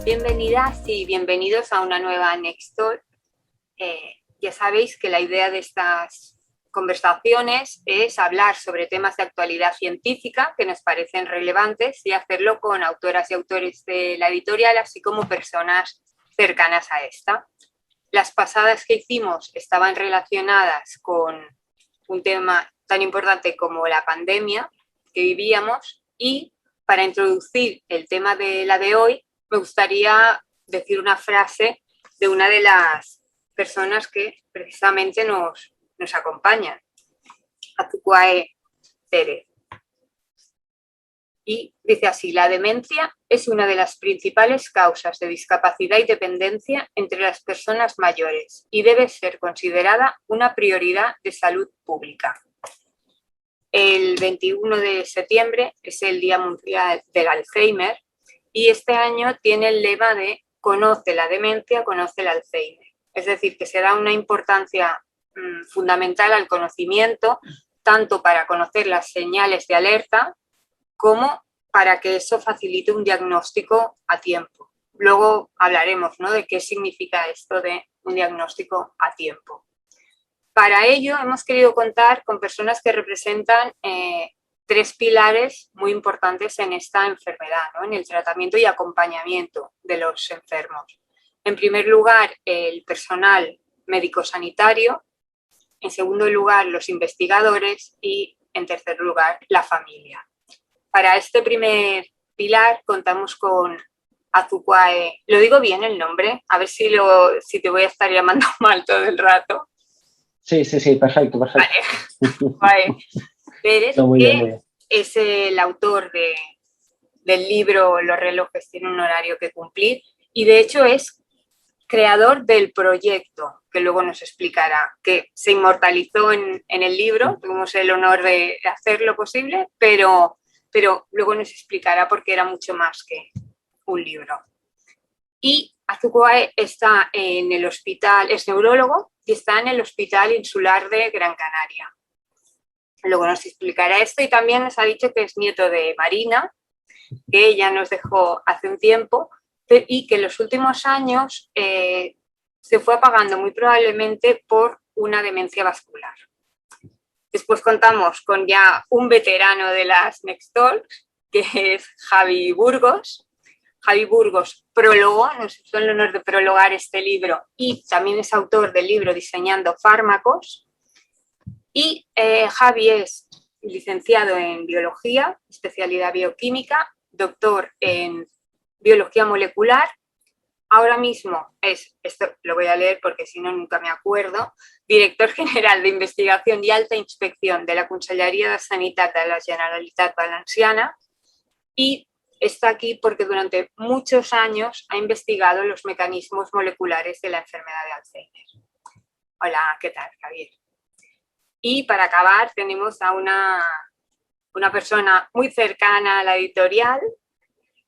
Bienvenidas y bienvenidos a una nueva Next Talk. Ya sabéis que la idea de estas conversaciones es hablar sobre temas de actualidad científica que nos parecen relevantes y hacerlo con autoras y autores de la editorial, así como personas cercanas a esta. Las pasadas que hicimos estaban relacionadas con un tema tan importante como la pandemia que vivíamos, y para introducir el tema de la de hoy me gustaría decir una frase de una de las personas que precisamente nos acompañan, Azuquae Pérez. Y dice así: la demencia es una de las principales causas de discapacidad y dependencia entre las personas mayores y debe ser considerada una prioridad de salud pública. El 21 de septiembre es el Día Mundial del Alzheimer y este año tiene el lema de conoce la demencia, conoce el Alzheimer. Es decir, que se da una importancia fundamental al conocimiento, tanto para conocer las señales de alerta como para que eso facilite un diagnóstico a tiempo. Luego hablaremos, ¿no?, de qué significa esto de un diagnóstico a tiempo. Para ello hemos querido contar con personas que representan tres pilares muy importantes en esta enfermedad, ¿no?, en el tratamiento y acompañamiento de los enfermos. En primer lugar, el personal médico-sanitario. En segundo lugar, los investigadores. Y en tercer lugar, la familia. Para este primer pilar contamos con Azuquae. ¿Lo digo bien el nombre? A ver si te voy a estar llamando mal todo el rato. Sí, perfecto. Vale. Pérez, que es el autor del libro Los relojes tienen un horario que cumplir, y de hecho es creador del proyecto, que luego nos explicará, que se inmortalizó en el libro. Tuvimos el honor de hacer lo posible, pero luego nos explicará por qué era mucho más que un libro. Y Azuquae está en el hospital, es neurólogo y está en el Hospital Insular de Gran Canaria. Luego nos explicará esto, y también nos ha dicho que es nieto de Marina, que ella nos dejó hace un tiempo y que en los últimos años se fue apagando, muy probablemente por una demencia vascular. Después contamos con ya un veterano de las Next Talks, que es Javi Burgos. Javi Burgos prologó, nos hizo el honor de prologar este libro, y también es autor del libro Diseñando fármacos. Y Javi es licenciado en biología, especialidad bioquímica, doctor en biología molecular. Ahora mismo esto lo voy a leer porque si no nunca me acuerdo, director general de investigación y alta inspección de la Conselleria de Sanitat de la Generalitat Valenciana, y está aquí porque durante muchos años ha investigado los mecanismos moleculares de la enfermedad de Alzheimer. Hola, ¿qué tal, Javier? Y para acabar tenemos a una persona muy cercana a la editorial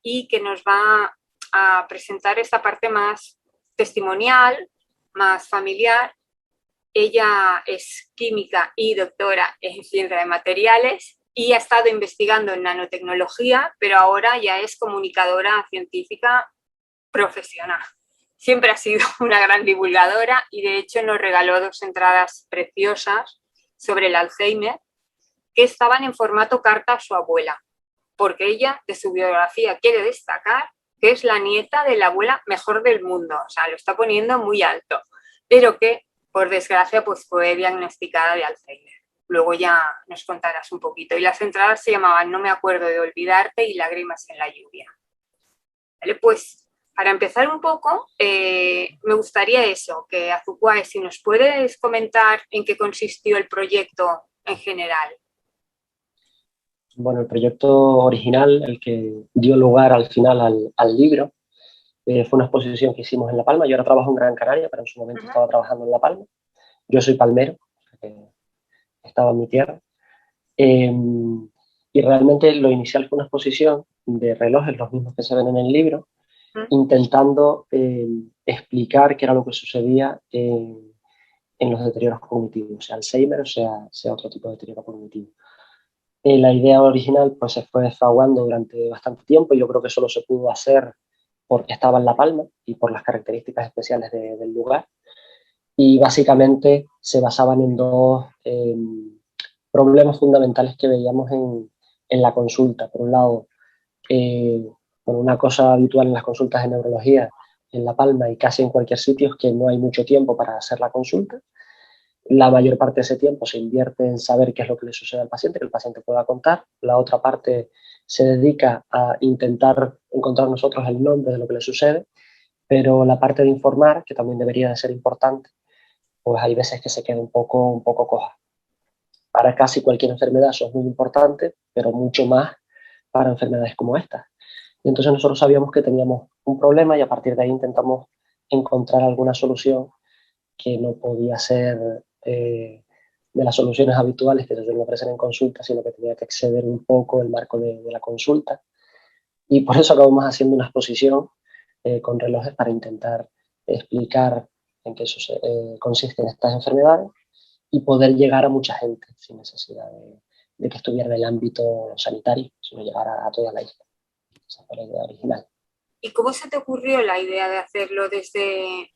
y que nos va a presentar esta parte más testimonial, más familiar. Ella es química y doctora en ciencia de materiales y ha estado investigando en nanotecnología, pero ahora ya es comunicadora científica profesional. Siempre ha sido una gran divulgadora y de hecho nos regaló 2 entradas preciosas sobre el Alzheimer que estaban en formato carta a su abuela, porque ella de su biografía quiere destacar que es la nieta de la abuela mejor del mundo, o sea, lo está poniendo muy alto, pero que por desgracia pues fue diagnosticada de Alzheimer. Luego ya nos contarás un poquito. Y las entradas se llamaban No me acuerdo de olvidarte y Lágrimas en la lluvia. ¿Vale? Pues para empezar un poco, me gustaría eso, que Azuquae, si nos puedes comentar en qué consistió el proyecto en general. Bueno, el proyecto original, el que dio lugar al final al libro, fue una exposición que hicimos en La Palma. Yo ahora trabajo en Gran Canaria, pero en su momento estaba trabajando en La Palma. Yo soy palmero, estaba en mi tierra. Y realmente lo inicial fue una exposición de relojes, los mismos que se ven en el libro, intentando explicar qué era lo que sucedía en los deterioros cognitivos, sea Alzheimer o sea otro tipo de deterioro cognitivo. La idea original pues se fue fraguando durante bastante tiempo y yo creo que solo se pudo hacer porque estaba en La Palma y por las características especiales del lugar. Y básicamente se basaban en dos problemas fundamentales que veíamos en la consulta. Por un lado, bueno, una cosa habitual en las consultas de neurología en La Palma y casi en cualquier sitio es que no hay mucho tiempo para hacer la consulta. La mayor parte de ese tiempo se invierte en saber qué es lo que le sucede al paciente, que el paciente pueda contar. La otra parte se dedica a intentar encontrar nosotros el nombre de lo que le sucede, pero la parte de informar, que también debería de ser importante, pues hay veces que se queda un poco coja. Para casi cualquier enfermedad eso es muy importante, pero mucho más para enfermedades como esta. Y entonces nosotros sabíamos que teníamos un problema y a partir de ahí intentamos encontrar alguna solución que no podía ser de las soluciones habituales que se suelen ofrecer en consulta, sino que tenía que exceder un poco el marco de la consulta. Y por eso acabamos haciendo una exposición con relojes para intentar explicar en qué consisten estas enfermedades y poder llegar a mucha gente sin necesidad de que estuviera en el ámbito sanitario, sino llegar a toda la isla. Esa fue la idea original. ¿Y cómo se te ocurrió la idea de hacerlo desde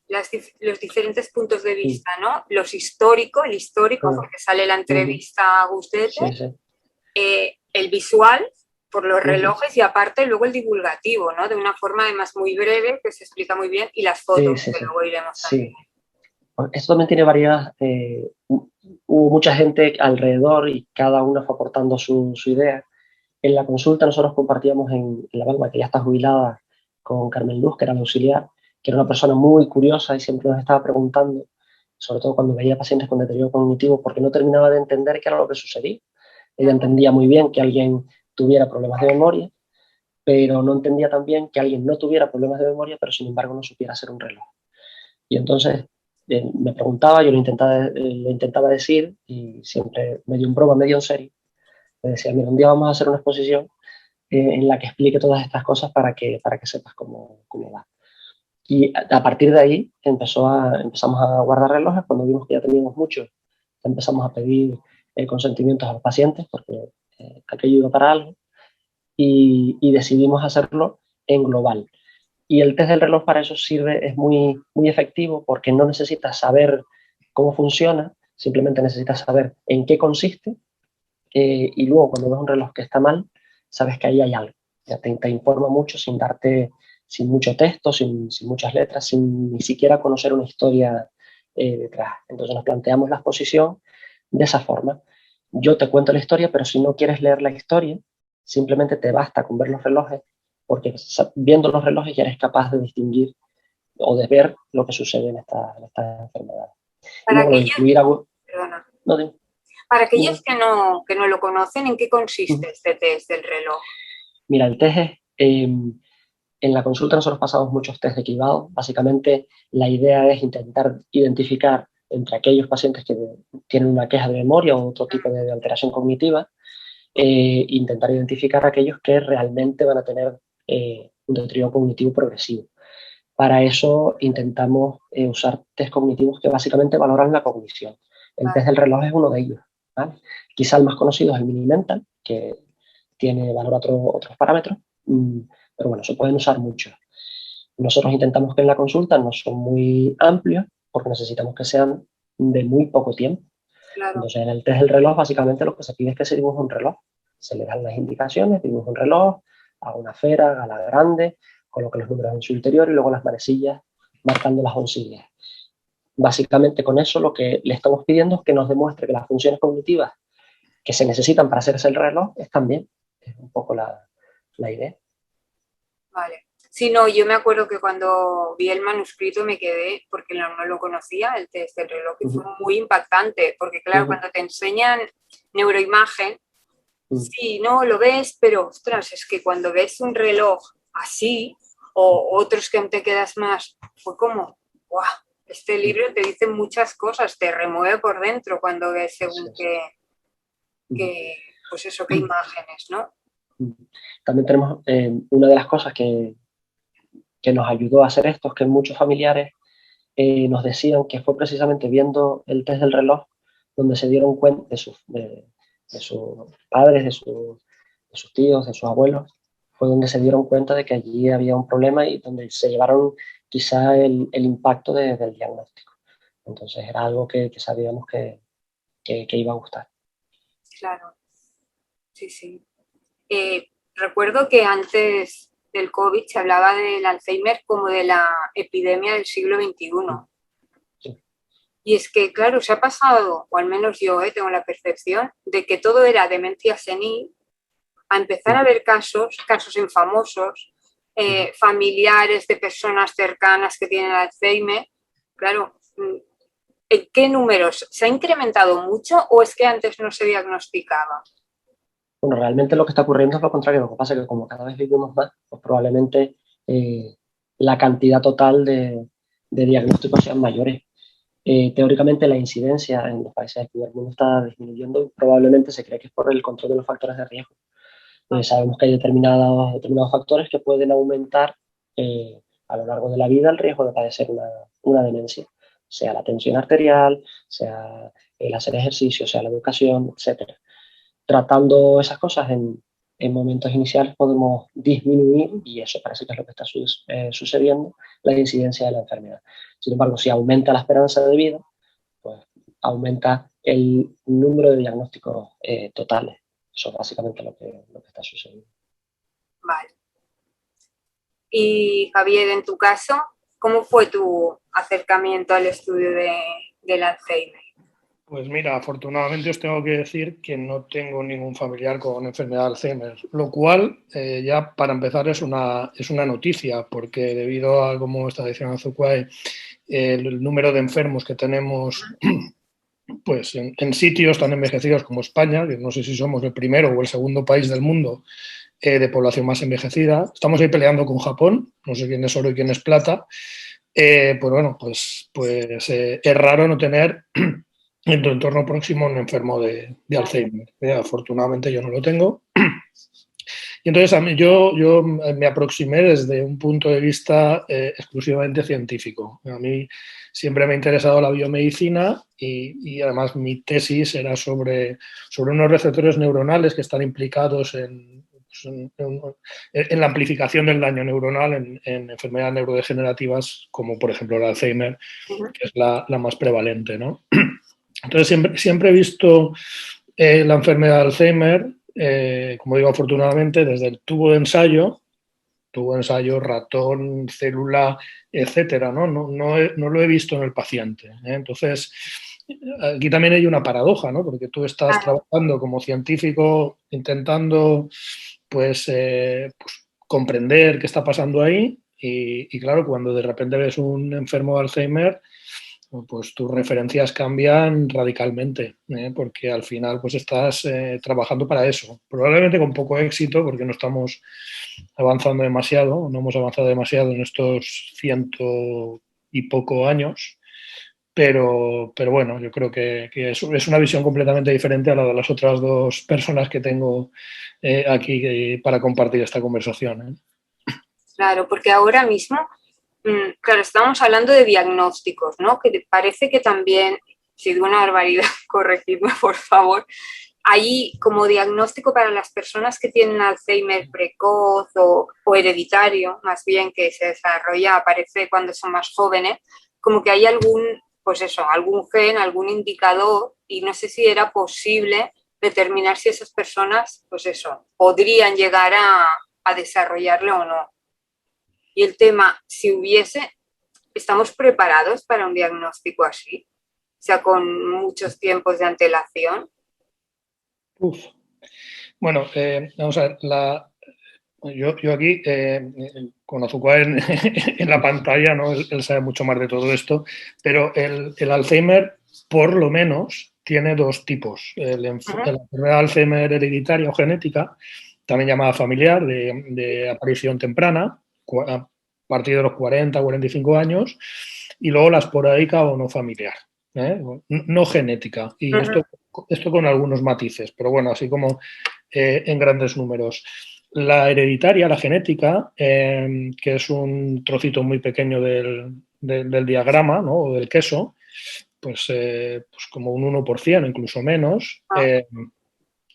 los diferentes puntos de vista, ¿no? El histórico, porque sale la entrevista a Gustete, el visual, por los relojes, y aparte luego el divulgativo, ¿no? De una forma además muy breve, que se explica muy bien, y las fotos, que luego iremos también. Esto también tiene variedad. Hubo mucha gente alrededor y cada uno fue aportando su idea. En la consulta nosotros compartíamos en La Palma, que ya está jubilada, con Carmen Luz, que era la auxiliar, que era una persona muy curiosa y siempre nos estaba preguntando, sobre todo cuando veía pacientes con deterioro cognitivo, porque no terminaba de entender qué era lo que sucedía. Ella entendía muy bien que alguien tuviera problemas de memoria, pero no entendía también que alguien no tuviera problemas de memoria, pero sin embargo no supiera hacer un reloj. Y entonces me preguntaba, yo le intentaba decir, y siempre medio en broma, medio en serio, le decía, mira, un día vamos a hacer una exposición en la que explique todas estas cosas para que sepas cómo va. Y a partir de ahí empezamos a guardar relojes. Cuando vimos que ya teníamos muchos, empezamos a pedir consentimientos a los pacientes porque aquello iba para algo y decidimos hacerlo en global. Y el test del reloj para eso sirve, es muy efectivo porque no necesitas saber cómo funciona, simplemente necesitas saber en qué consiste y luego cuando ves un reloj que está mal, sabes que ahí hay algo. Ya te informa mucho sin mucho texto, sin muchas letras, sin ni siquiera conocer una historia detrás. Entonces nos planteamos la exposición de esa forma. Yo te cuento la historia, pero si no quieres leer la historia, simplemente te basta con ver los relojes, porque viendo los relojes ya eres capaz de distinguir o de ver lo que sucede en estas enfermedades. Para aquellos que no lo conocen, ¿en qué consiste este test del reloj? Mira, el test es, en la consulta nosotros pasamos muchos test de cribado. Básicamente la idea es intentar identificar entre aquellos pacientes que tienen una queja de memoria o otro tipo de alteración cognitiva, intentar identificar aquellos que realmente van a tener un deterioro cognitivo progresivo. Para eso intentamos usar test cognitivos que básicamente valoran la cognición. El test del reloj es uno de ellos, ¿vale? Quizá el más conocido es el Mini-Mental, que tiene valor otros parámetros, pero bueno, se pueden usar muchos. Nosotros intentamos que en la consulta no son muy amplios porque necesitamos que sean de muy poco tiempo. Claro. Entonces, en el test del reloj, básicamente lo que se pide es que se dibuje un reloj. Se le dan las indicaciones, dibuja un reloj, a una esfera, a la grande, coloca los números en su interior y luego las manecillas marcando las oncillas. Básicamente con eso lo que le estamos pidiendo es que nos demuestre que las funciones cognitivas que se necesitan para hacerse el reloj están bien. Es un poco la idea. Vale. Sí, no, yo me acuerdo que cuando vi el manuscrito me quedé, porque no lo conocía, el test del reloj, y fue muy impactante, porque claro, cuando te enseñan neuroimagen, sí, no, lo ves, pero ostras, es que cuando ves un reloj así, o otros que te quedas más, fue como, ¡guau! Este libro te dice muchas cosas, te remueve por dentro cuando ves según qué, pues eso, qué imágenes, ¿no? También tenemos una de las cosas que nos ayudó a hacer esto es que muchos familiares nos decían que fue precisamente viendo el test del reloj donde se dieron cuenta de sus padres, de sus tíos, de sus abuelos, fue donde se dieron cuenta de que allí había un problema y donde se llevaron quizá el impacto del diagnóstico. Entonces era algo que sabíamos que iba a gustar. Claro, sí, sí. Recuerdo que antes del COVID se hablaba del Alzheimer como de la epidemia del siglo XXI. Sí. Y es que, claro, se ha pasado, o al menos yo tengo la percepción, de que todo era demencia senil, a empezar a ver casos infamosos, familiares de personas cercanas que tienen Alzheimer. Claro, ¿en qué números? ¿Se ha incrementado mucho o es que antes no se diagnosticaba? Bueno, realmente lo que está ocurriendo es lo contrario. Lo que pasa es que como cada vez vivimos más, pues probablemente la cantidad total de diagnósticos sean mayores. Teóricamente la incidencia en los países del primer mundo está disminuyendo y probablemente se cree que es por el control de los factores de riesgo. Sabemos que hay determinados factores que pueden aumentar a lo largo de la vida el riesgo de padecer una demencia, sea la tensión arterial, sea el hacer ejercicio, sea la educación, etcétera. Tratando esas cosas en momentos iniciales podemos disminuir, y eso parece que es lo que está sucediendo, la incidencia de la enfermedad. Sin embargo, si aumenta la esperanza de vida, pues aumenta el número de diagnósticos totales. Eso es básicamente lo que está sucediendo. Vale. Y Javier, en tu caso, ¿cómo fue tu acercamiento al estudio del Alzheimer? Pues mira, afortunadamente os tengo que decir que no tengo ningún familiar con enfermedad de Alzheimer, lo cual ya para empezar es una noticia, porque debido a, como está diciendo Azuquai, el número de enfermos que tenemos pues en sitios tan envejecidos como España, que no sé si somos el primero o el segundo país del mundo de población más envejecida. Estamos ahí peleando con Japón, no sé quién es oro y quién es plata. Pues bueno, pues es raro no tener en tu entorno próximo un enfermo de Alzheimer. Afortunadamente yo no lo tengo. Y entonces a mí, yo me aproximé desde un punto de vista exclusivamente científico. A mí siempre me ha interesado la biomedicina y además mi tesis era sobre unos receptores neuronales que están implicados en la amplificación del daño neuronal en enfermedades neurodegenerativas como por ejemplo el Alzheimer, que es la más prevalente, ¿no? Entonces siempre he visto la enfermedad de Alzheimer, como digo, afortunadamente, desde el tubo de ensayo, ratón, célula, etcétera, ¿no? No lo he visto en el paciente. Entonces, aquí también hay una paradoja, ¿no? Porque tú estás trabajando como científico intentando pues comprender qué está pasando ahí y claro, cuando de repente ves un enfermo de Alzheimer, pues tus referencias cambian radicalmente, porque al final pues estás trabajando para eso. Probablemente con poco éxito, porque no estamos avanzando demasiado, no hemos avanzado demasiado en estos 100 y poco años, pero bueno, yo creo que es una visión completamente diferente a la de las otras dos personas que tengo aquí para compartir esta conversación. Claro, porque ahora mismo, claro, estamos hablando de diagnósticos, ¿no? Que parece que también, si digo una barbaridad, corregidme por favor, hay como diagnóstico para las personas que tienen Alzheimer precoz o hereditario, más bien, que se desarrolla, aparece cuando son más jóvenes, como que hay algún gen, algún indicador, y no sé si era posible determinar si esas personas, pues eso, podrían llegar a desarrollarlo o no. Y el tema, si hubiese, ¿estamos preparados para un diagnóstico así? O sea, con muchos tiempos de antelación. Uf. Bueno, vamos a ver, yo aquí con Azuquai en la pantalla, ¿no? Él sabe mucho más de todo esto, pero el Alzheimer por lo menos tiene dos tipos. La enfermedad de Alzheimer hereditaria o genética, también llamada familiar, de aparición temprana, a partir de los 40 45 años, y luego la esporádica o no familiar, no genética. Y esto con algunos matices, pero bueno, así como en grandes números. La hereditaria, la genética, que es un trocito muy pequeño del diagrama, ¿no? O del queso, pues como un 1%, incluso menos,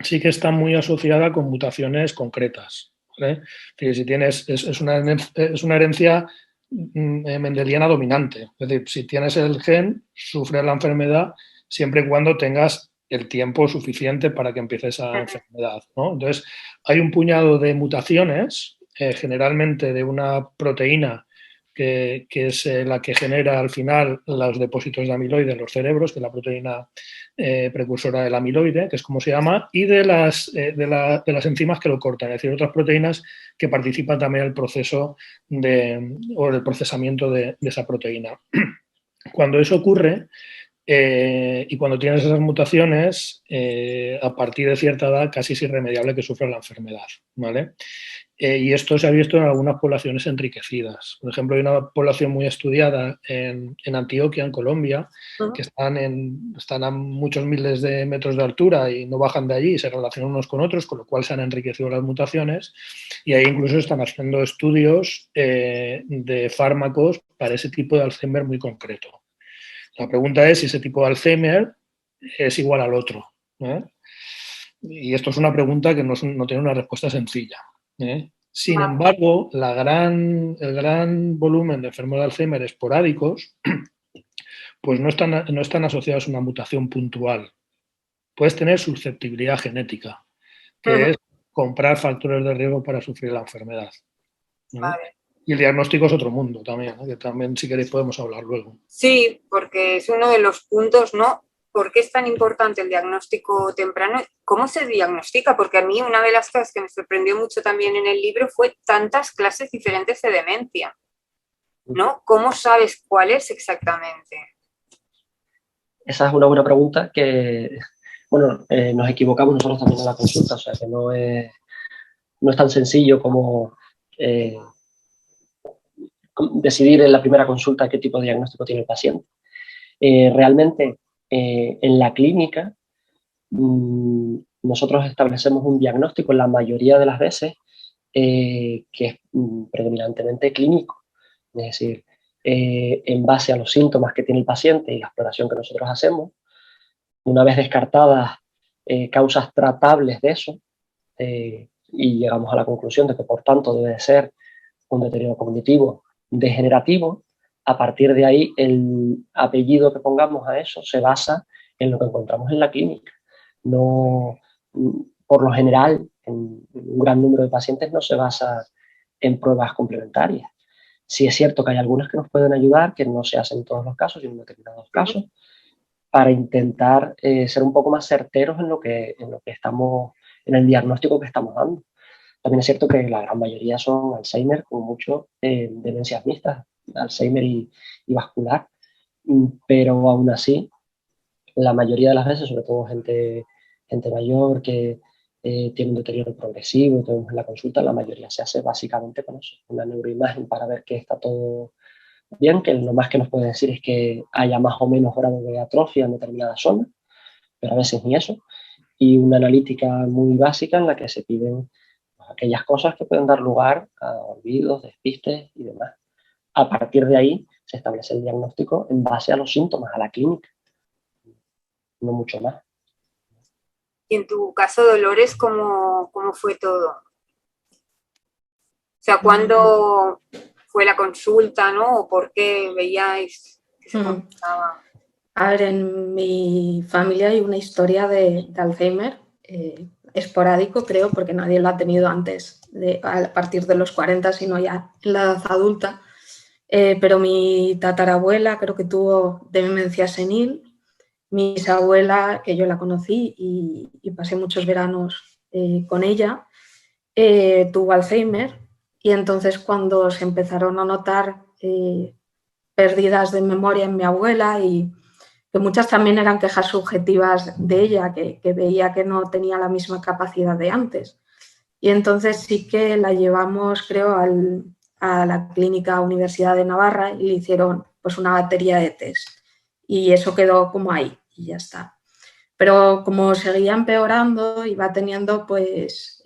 sí que está muy asociada con mutaciones concretas. ¿vale? Si tienes, es una herencia mendeliana dominante. Es decir, si tienes el gen, sufres la enfermedad siempre y cuando tengas el tiempo suficiente para que empiece esa enfermedad, ¿no? Entonces, hay un puñado de mutaciones, generalmente de una proteína que es la que genera al final los depósitos de amiloide en los cerebros, que es la proteína precursora del amiloide, que es como se llama, y de las enzimas que lo cortan, es decir, otras proteínas que participan también en el proceso o el procesamiento de esa proteína. Cuando eso ocurre, y cuando tienes esas mutaciones, a partir de cierta edad casi es irremediable que sufras la enfermedad, ¿vale? Y esto se ha visto en algunas poblaciones enriquecidas. Por ejemplo, hay una población muy estudiada en Antioquia, en Colombia, que están a muchos miles de metros de altura y no bajan de allí, se relacionan unos con otros, con lo cual se han enriquecido las mutaciones, y ahí incluso están haciendo estudios de fármacos para ese tipo de Alzheimer muy concreto. La pregunta es si ese tipo de Alzheimer es igual al otro, ¿eh? Y esto es una pregunta que no tiene una respuesta sencilla, ¿eh? Sin embargo, el gran volumen de enfermos de Alzheimer esporádicos pues no están asociados a una mutación puntual. Puedes tener susceptibilidad genética, que es comprar factores de riesgo para sufrir la enfermedad. Vale. Y el diagnóstico es otro mundo también, ¿eh? Que también, si queréis, podemos hablar luego. Sí, porque es uno de los puntos, ¿no? ¿Por qué es tan importante el diagnóstico temprano? ¿Cómo se diagnostica? Porque a mí una de las cosas que me sorprendió mucho también en el libro fue tantas clases diferentes de demencia, ¿no? ¿Cómo sabes cuál es exactamente? Esa es una buena pregunta que, bueno, nos equivocamos nosotros también en la consulta, o sea que no es tan sencillo como decidir en la primera consulta qué tipo de diagnóstico tiene el paciente. Realmente, en la clínica, nosotros establecemos un diagnóstico la mayoría de las veces que es predominantemente clínico, es decir, en base a los síntomas que tiene el paciente y la exploración que nosotros hacemos, una vez descartadas causas tratables de eso, y llegamos a la conclusión de que por tanto debe ser un deterioro cognitivo degenerativo, a partir de ahí el apellido que pongamos a eso se basa en lo que encontramos en la clínica. No, por lo general, en un gran número de pacientes no se basa en pruebas complementarias. Sí es cierto que hay algunas que nos pueden ayudar, que no se hacen en todos los casos, sino en determinados casos, para intentar ser un poco más certeros en lo que estamos, en el diagnóstico que estamos dando. También es cierto que la gran mayoría son Alzheimer, como mucho demencias mixtas, Alzheimer y vascular, pero aún así, la mayoría de las veces, sobre todo gente mayor que tiene un deterioro progresivo, tenemos en la consulta, la mayoría se hace básicamente con eso, una neuroimagen para ver que está todo bien, que lo más que nos puede decir es que haya más o menos grado de atrofia en determinadas zonas, pero a veces ni eso, y una analítica muy básica en la que se piden aquellas cosas que pueden dar lugar a olvidos, despistes y demás. A partir de ahí se establece el diagnóstico en base a los síntomas, a la clínica, no mucho más. Y en tu caso, Dolores, ¿cómo fue todo? O sea, ¿cuándo fue la consulta, no? ¿O por qué veíais que se comenzaba? A ver, en mi familia hay una historia de Alzheimer esporádico, creo, porque nadie lo ha tenido antes, a partir de los 40, sino ya en la edad adulta. Pero mi tatarabuela creo que tuvo demencia senil. Mi bisabuela, que yo la conocí y pasé muchos veranos con ella, tuvo Alzheimer, y entonces cuando se empezaron a notar pérdidas de memoria en mi abuela, y que muchas también eran quejas subjetivas de ella, que veía que no tenía la misma capacidad de antes. Y entonces sí que la llevamos, creo, a la Clínica Universidad de Navarra y le hicieron pues una batería de test. Y eso quedó como ahí y ya está. Pero como seguía empeorando, iba teniendo pues,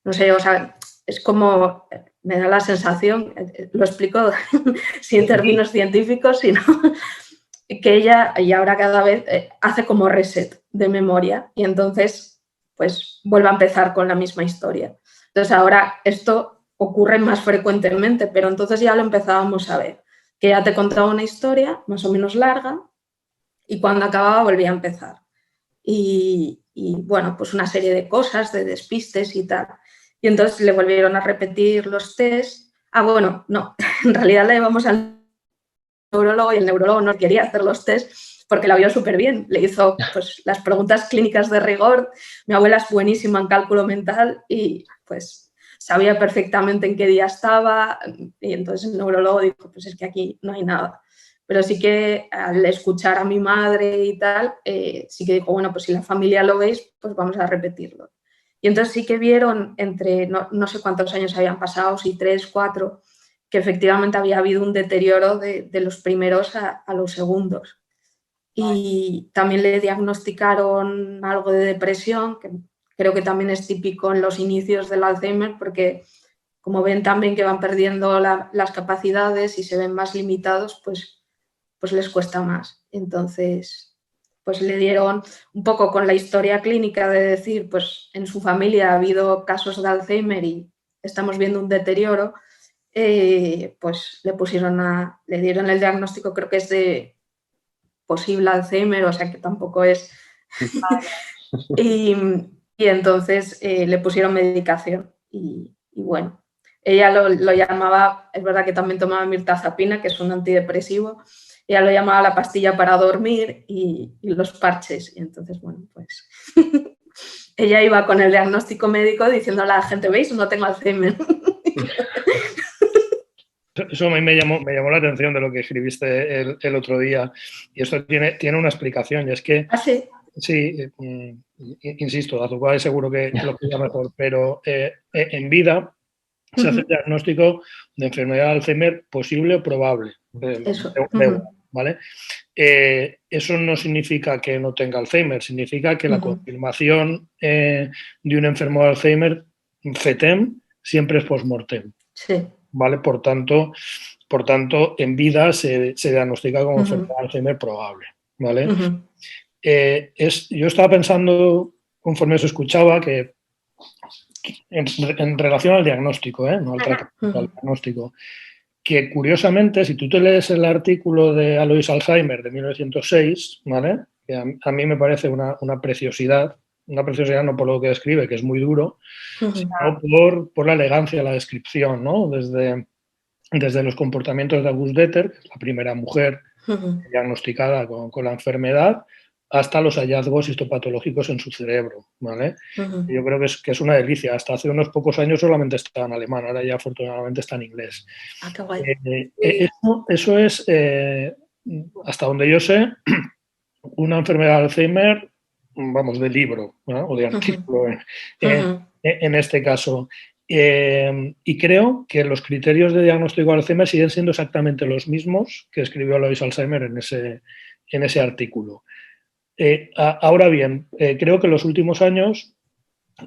no sé, o sea, es como, me da la sensación, lo explico sin términos científicos, sino que ella, y ahora cada vez hace como reset de memoria y entonces pues vuelve a empezar con la misma historia. Entonces ahora esto ocurre más frecuentemente, pero entonces ya lo empezábamos a ver, que ya te contaba una historia más o menos larga y cuando acababa volvía a empezar. Y bueno, pues una serie de cosas, de despistes y tal. Y entonces le volvieron a repetir los test. Ah, bueno, no, en realidad le llevamos al neurólogo y el neurólogo no quería hacer los test porque la vio súper bien. Le hizo pues, las preguntas clínicas de rigor. Mi abuela es buenísima en cálculo mental y pues sabía perfectamente en qué día estaba y entonces el neurólogo dijo, pues es que aquí no hay nada. Pero sí que al escuchar a mi madre y tal, sí que dijo, bueno, pues si la familia lo veis, pues vamos a repetirlo. Y entonces sí que vieron entre, no sé cuántos años habían pasado, si 3, 4, que efectivamente había habido un deterioro de los primeros a los segundos. Y también le diagnosticaron algo de depresión, que creo que también es típico en los inicios del Alzheimer, porque como ven también que van perdiendo las capacidades y se ven más limitados, pues les cuesta más. Entonces, pues le dieron un poco con la historia clínica de decir, pues en su familia ha habido casos de Alzheimer y estamos viendo un deterioro, pues le dieron el diagnóstico, creo que es de posible Alzheimer, o sea que tampoco es... y entonces le pusieron medicación y bueno, ella lo llamaba, es verdad que también tomaba mirtazapina, que es un antidepresivo, ella lo llamaba la pastilla para dormir y los parches. Y entonces, bueno, pues ella iba con el diagnóstico médico diciéndole a la gente, ¿veis? No tengo Alzheimer. Eso a mí me llamó la atención de lo que escribiste el otro día y esto tiene una explicación y es que ¿Ah, sí? Sí, insisto, Azucare seguro que lo pilla mejor, pero en vida se hace el diagnóstico de enfermedad de Alzheimer posible o probable. Eso. ¿Vale? Eso no significa que no tenga Alzheimer, significa que la confirmación de un enfermo de Alzheimer, FETEM, siempre es post-mortem. Sí. ¿Vale? Por tanto, en vida se diagnostica como enfermedad de Alzheimer probable. ¿Vale? Yo estaba pensando, conforme os escuchaba, que en relación al diagnóstico, no al tratamiento, al diagnóstico, que curiosamente, si tú te lees el artículo de Alois Alzheimer de 1906, ¿vale? Que a mí me parece una preciosidad no por lo que escribe, que es muy duro, sino por la elegancia de la descripción, ¿no? Desde los comportamientos de August Deter, que es la primera mujer diagnosticada con la enfermedad, hasta los hallazgos histopatológicos en su cerebro, ¿vale? Yo creo que es una delicia. Hasta hace unos pocos años solamente estaba en alemán, ahora ya afortunadamente está en inglés. Ah, qué guay. Eso es, hasta donde yo sé, una enfermedad de Alzheimer, vamos, de libro, ¿no? O de artículo en este caso. Y creo que los criterios de diagnóstico de Alzheimer siguen siendo exactamente los mismos que escribió Alois Alzheimer en ese artículo. Ahora bien, creo que en los últimos años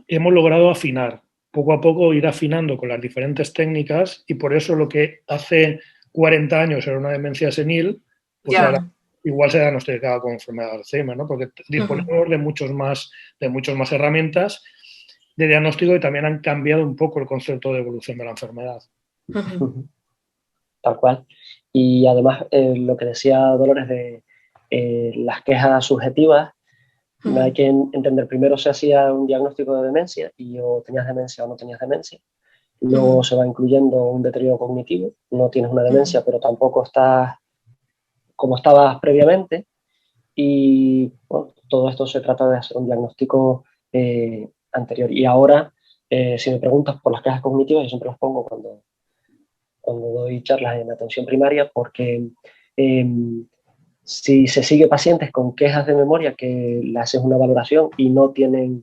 hemos logrado afinar, poco a poco ir afinando con las diferentes técnicas y por eso lo que hace 40 años era una demencia senil, pues ahora igual se diagnosticaba con enfermedad de Alzheimer, ¿no? Porque disponemos de muchas más herramientas de diagnóstico y también han cambiado un poco el concepto de evolución de la enfermedad. Tal cual. Y además, lo que decía Dolores de las quejas subjetivas, hay que entender, primero se hacía un diagnóstico de demencia y o tenías demencia o no tenías demencia. Luego se va incluyendo un deterioro cognitivo, no tienes una demencia, pero tampoco estás como estabas previamente. Y bueno, todo esto se trata de hacer un diagnóstico anterior. Y ahora, si me preguntas por las quejas cognitivas, yo siempre las pongo cuando doy charlas en atención primaria, porque si se sigue pacientes con quejas de memoria que le haces una valoración y no tienen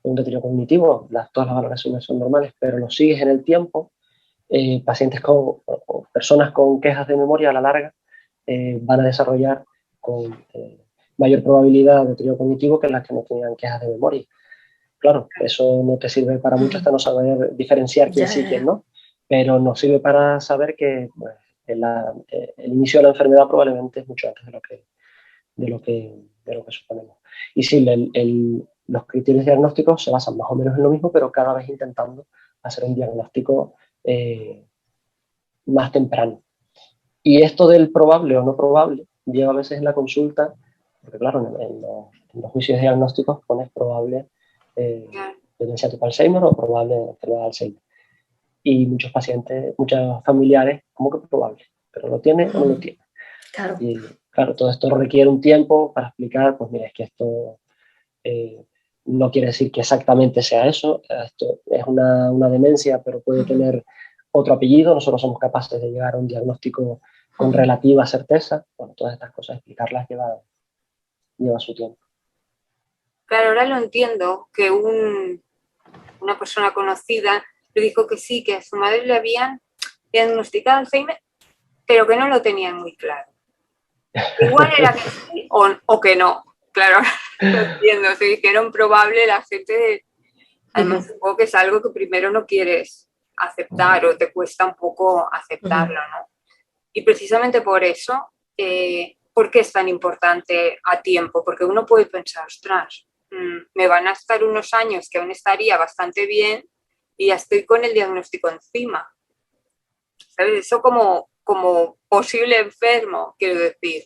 un deterioro cognitivo, todas las valoraciones son normales, pero los sigues en el tiempo, pacientes o personas con quejas de memoria a la larga van a desarrollar con mayor probabilidad de deterioro cognitivo que las que no tenían quejas de memoria. Claro, eso no te sirve para mucho hasta no saber diferenciar quién sí y quién no, pero nos sirve para saber que pues, el inicio de la enfermedad probablemente es mucho antes de lo que suponemos. Y sí, los criterios diagnósticos se basan más o menos en lo mismo, pero cada vez intentando hacer un diagnóstico más temprano. Y esto del probable o no probable lleva a veces en la consulta, porque claro, en los juicios diagnósticos pones probable demencia tipo Alzheimer o probable enfermedad de Alzheimer. Y muchos pacientes, muchos familiares, ¿cómo que probable? ¿Pero lo tiene o no lo tiene? Claro. Y claro, todo esto requiere un tiempo para explicar, pues mira, es que esto no quiere decir que exactamente sea eso, esto es una demencia, pero puede tener otro apellido, nosotros somos capaces de llegar a un diagnóstico con relativa certeza. Bueno, todas estas cosas, explicarlas lleva su tiempo. Claro, ahora lo entiendo, que una persona conocida le dijo que sí, que a su madre le habían diagnosticado Alzheimer, pero que no lo tenían muy claro. Igual era que sí o que no. Claro, lo entiendo, se dijeron probable la gente, además supongo que es algo que primero no quieres aceptar o te cuesta un poco aceptarlo, ¿no? Y precisamente por eso, ¿por qué es tan importante a tiempo? Porque uno puede pensar, ostras, me van a estar unos años que aún estaría bastante bien y ya estoy con el diagnóstico encima. ¿Sabes? Eso como posible enfermo, quiero decir.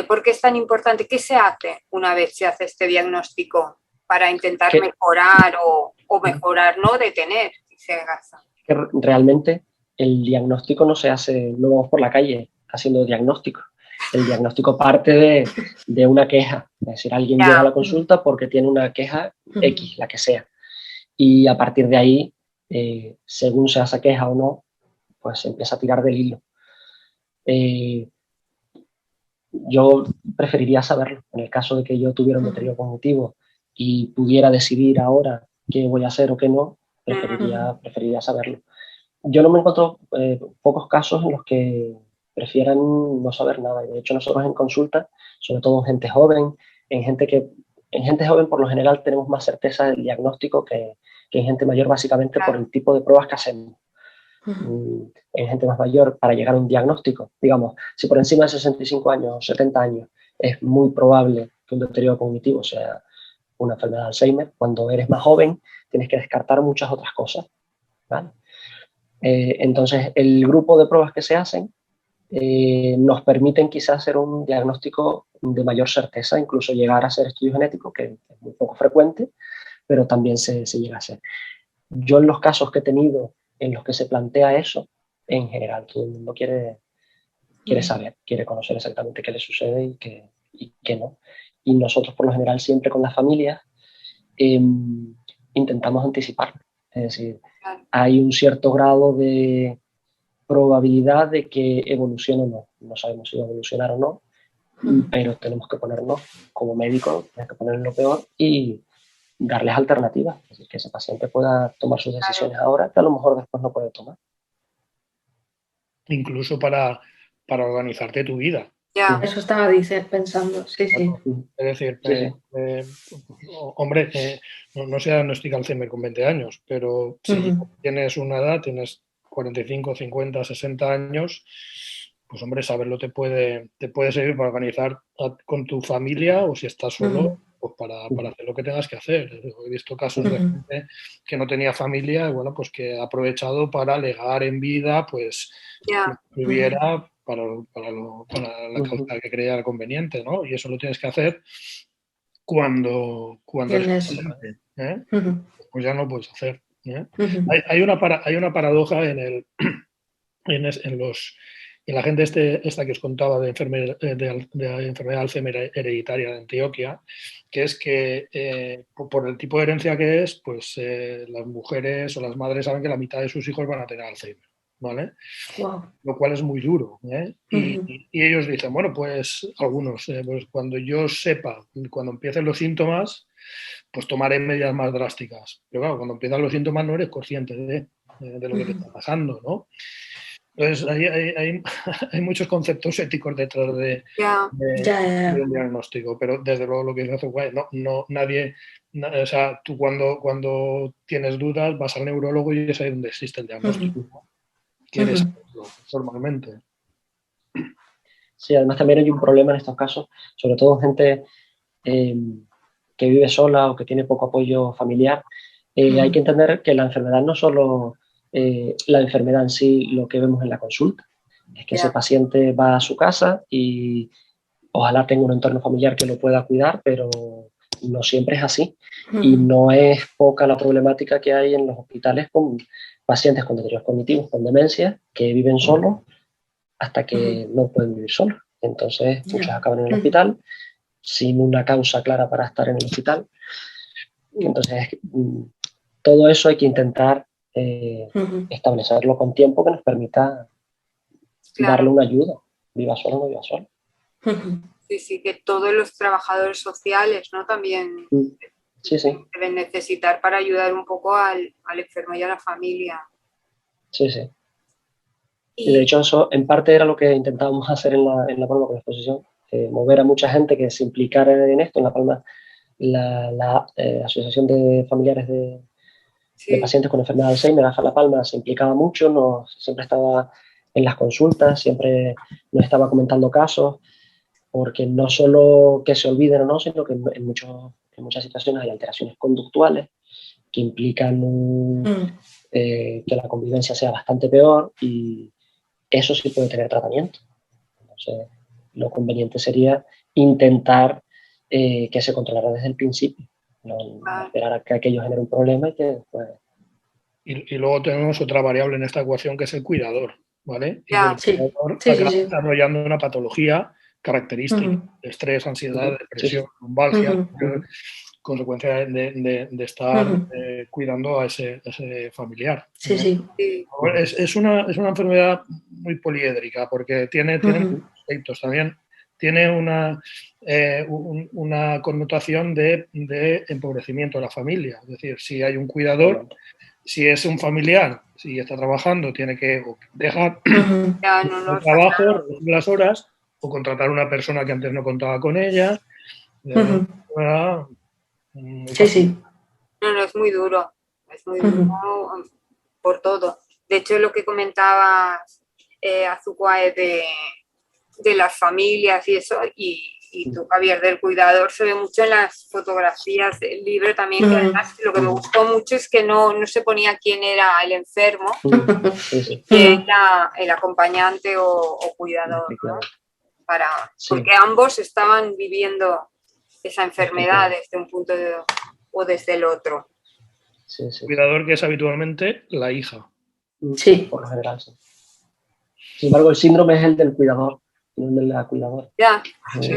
¿Por qué es tan importante? ¿Qué se hace una vez se hace este diagnóstico para intentar mejorar o mejorar, no detener si se gasta? Que realmente el diagnóstico no se hace, no vamos por la calle haciendo diagnóstico. El diagnóstico parte de una queja. Es decir, alguien llega a la consulta porque tiene una queja X, la que sea. Y a partir de ahí, según sea esa queja o no, pues se empieza a tirar del hilo. Yo preferiría saberlo. En el caso de que yo tuviera un deterioro cognitivo y pudiera decidir ahora qué voy a hacer o qué no, preferiría saberlo. Yo no me encuentro pocos casos en los que prefieran no saber nada. De hecho, nosotros en consulta, sobre todo en gente joven, en gente joven por lo general tenemos más certeza del diagnóstico que en gente mayor, básicamente por el tipo de pruebas que hacemos. En gente más mayor, para llegar a un diagnóstico, digamos, si por encima de 65 años o 70 años es muy probable que un deterioro cognitivo sea una enfermedad de Alzheimer, cuando eres más joven tienes que descartar muchas otras cosas, ¿vale? Entonces, el grupo de pruebas que se hacen nos permiten quizás hacer un diagnóstico de mayor certeza, incluso llegar a hacer estudios genéticos, que es muy poco frecuente, pero también se llega a hacer. Yo en los casos que he tenido en los que se plantea eso, en general todo el mundo quiere saber, quiere conocer exactamente qué le sucede y qué no. Y nosotros por lo general siempre con las familias intentamos anticiparlo. Es decir, hay un cierto grado de probabilidad de que evolucione o no. No sabemos si va a evolucionar o no, pero tenemos que ponernos como médicos, tenemos que ponernos lo peor y darles alternativas, es decir, que ese paciente pueda tomar sus decisiones ahora que a lo mejor después no puede tomar. Incluso para organizarte tu vida. Ya. Eso estaba pensando, sí, sí. Es decir, hombre, no se diagnostica Alzheimer con 20 años, pero si tienes una edad, tienes 45, 50, 60 años, pues hombre, saberlo te puede servir para organizar con tu familia o si estás solo, pues para hacer lo que tengas que hacer. He visto casos de gente que no tenía familia, bueno, pues que ha aprovechado para legar en vida, pues, lo que hubiera para la causa que creía conveniente, ¿no? Y eso lo tienes que hacer cuando eres paciente, pues ya no lo puedes hacer. Hay una paradoja en la gente esta que os contaba de enfermedad de Alzheimer hereditaria de Antioquia, que es que por el tipo de herencia que es, pues las mujeres o las madres saben que la mitad de sus hijos van a tener Alzheimer, ¿vale? Wow. Lo cual es muy duro, ¿eh? Y ellos dicen, bueno, pues algunos, pues cuando yo sepa, cuando empiecen los síntomas, pues tomaré medidas más drásticas. Pero claro, cuando empiezan los síntomas no eres consciente de lo que te está pasando, ¿no? Entonces, hay muchos conceptos éticos detrás de un diagnóstico, pero desde luego lo que dice Guay, nadie, o sea, tú cuando tienes dudas vas al neurólogo y es ahí donde existe el diagnóstico. ¿Quieres hacerlo normalmente? Sí, además también hay un problema en estos casos, sobre todo gente que vive sola o que tiene poco apoyo familiar, Hay que entender que la enfermedad no solo la enfermedad en sí, lo que vemos en la consulta, es que ese paciente va a su casa y ojalá tenga un entorno familiar que lo pueda cuidar, pero no siempre es así. Y no es poca la problemática que hay en los hospitales con pacientes con deterioros cognitivos, con demencia, que viven solos hasta que no pueden vivir solos. Entonces, muchos acaban en el hospital sin una causa clara para estar en el hospital. Entonces, todo eso hay que intentar establecerlo con tiempo que nos permita darle una ayuda, viva solo o no viva solo. Sí, sí, que todos los trabajadores sociales, ¿no? También deben necesitar para ayudar un poco al enfermo y a la familia. Sí, sí. Y de hecho eso en parte era lo que intentábamos hacer en La Palma con la exposición, mover a mucha gente que se implicara en esto. En La Palma la Asociación de Familiares de Pacientes con Enfermedad de Alzheimer, AFA La Palma, se implicaba mucho, siempre estaba en las consultas, siempre nos estaba comentando casos, porque no solo que se olviden o no, sino que en muchas situaciones hay alteraciones conductuales que implican que la convivencia sea bastante peor, y eso sí puede tener tratamiento. Entonces, lo conveniente sería intentar que se controlara desde el principio, no esperar a que aquello genere un problema y que después... Y luego tenemos otra variable en esta ecuación, que es el cuidador, ¿vale? Y el cuidador acaba desarrollando una patología característica de estrés, ansiedad, depresión, lumbalgia, consecuencia de estar cuidando a ese familiar. Es una enfermedad muy poliédrica, porque tiene efectos también. Tiene una connotación de empobrecimiento de la familia. Es decir, si hay un cuidador, si es un familiar, si está trabajando, tiene que dejar el trabajo, reducir las horas, o contratar una persona que antes no contaba con ella. No, es muy duro. Es muy duro por todo. De hecho, lo que comentaba Azucuae de las familias y eso, y tú, Javier, del cuidador, se ve mucho en las fotografías del libro también, que además lo que me gustó mucho es que no se ponía quién era el enfermo y quién era el acompañante o cuidador, ¿no? Porque ambos estaban viviendo esa enfermedad desde un punto o desde el otro. Cuidador, que es habitualmente la hija. Sí, por lo general, sí. Sin embargo, el síndrome es el del cuidador, no el de la cuidadora. Ya. Sí.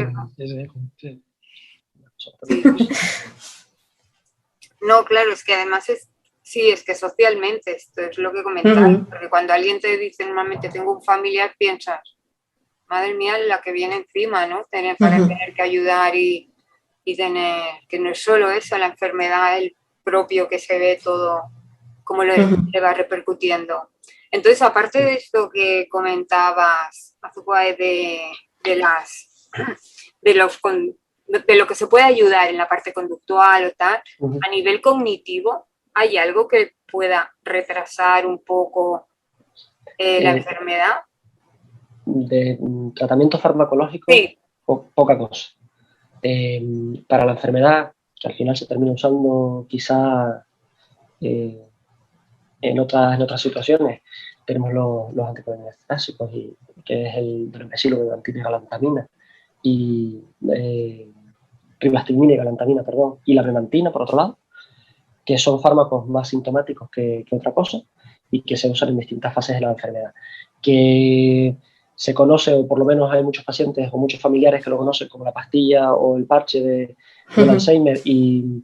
No, claro, es que además es que socialmente esto es lo que comentaba, porque cuando alguien te dice normalmente tengo un familiar, piensas, madre mía, la que viene encima, ¿no? Para tener que ayudar y tener, que no es solo eso, la enfermedad, el propio que se ve todo, cómo le va repercutiendo. Entonces, aparte de esto que comentabas, Azucuae, de lo que se puede ayudar en la parte conductual o tal, a nivel cognitivo, ¿hay algo que pueda retrasar un poco la enfermedad? De tratamiento farmacológico, poca cosa. Para la enfermedad, que al final se termina usando quizá en otras situaciones, tenemos los anticolinérgicos clásicos, que es el dremesilo, galantina y galantamina, y ribastigmina y galantamina, perdón, y la bremantina, por otro lado, que son fármacos más sintomáticos que otra cosa y que se usan en distintas fases de la enfermedad. Que se conoce, o por lo menos hay muchos pacientes o muchos familiares que lo conocen como la pastilla o el parche del Alzheimer, y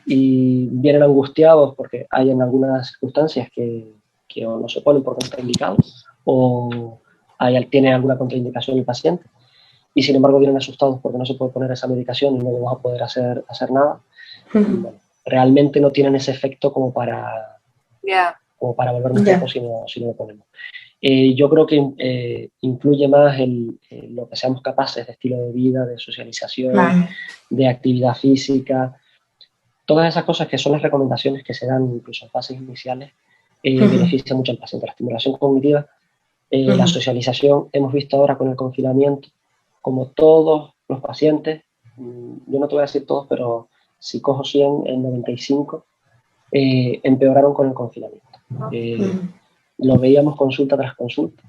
vienen angustiados porque hay en algunas circunstancias que o no se ponen porque no está indicado, o tiene alguna contraindicación el paciente, y sin embargo vienen asustados porque no se puede poner esa medicación y no vamos a poder hacer nada. Bueno, realmente no tienen ese efecto como para volvernos locos si no lo ponemos. Yo creo que influye más lo que seamos capaces de estilo de vida, de socialización, de actividad física, todas esas cosas que son las recomendaciones que se dan incluso en fases iniciales, beneficia mucho al paciente. La estimulación cognitiva, la socialización, hemos visto ahora con el confinamiento, como todos los pacientes, yo no te voy a decir todos, pero si cojo 100, el 95 empeoraron con el confinamiento. Lo veíamos consulta tras consulta.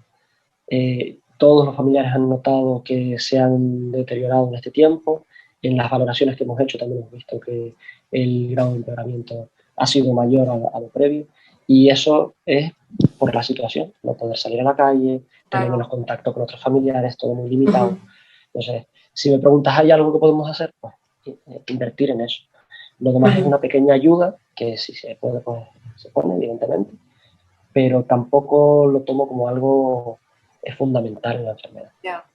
Todos los familiares han notado que se han deteriorado en este tiempo. En las valoraciones que hemos hecho también hemos visto que el grado de empeoramiento ha sido mayor a lo previo. Y eso es por la situación, no poder salir a la calle, tener menos contacto con otros familiares, todo muy limitado. Entonces, si me preguntas, ¿hay algo que podemos hacer? Pues invertir en eso. Lo demás es una pequeña ayuda, que si se puede, pues se pone, evidentemente, pero tampoco lo tomo como algo fundamental en la enfermedad. Ya.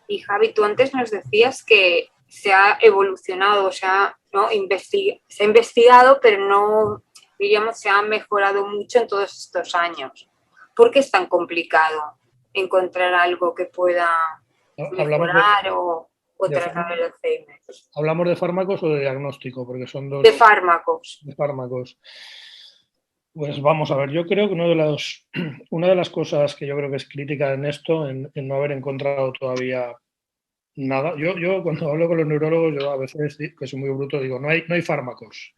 Y Javi, tú antes nos decías que se ha evolucionado, o sea, ¿no? Se ha investigado, pero no, diríamos, se ha mejorado mucho en todos estos años. ¿Por qué es tan complicado encontrar algo que pueda mejorar o tratar el Alzheimer? ¿Hablamos de fármacos o de diagnóstico? Porque son dos. De fármacos. De fármacos. Pues vamos a ver, yo creo que una de las cosas que yo creo que es crítica en esto, en no haber encontrado todavía nada. Yo cuando hablo con los neurólogos, yo a veces, que soy muy bruto, digo, no hay fármacos.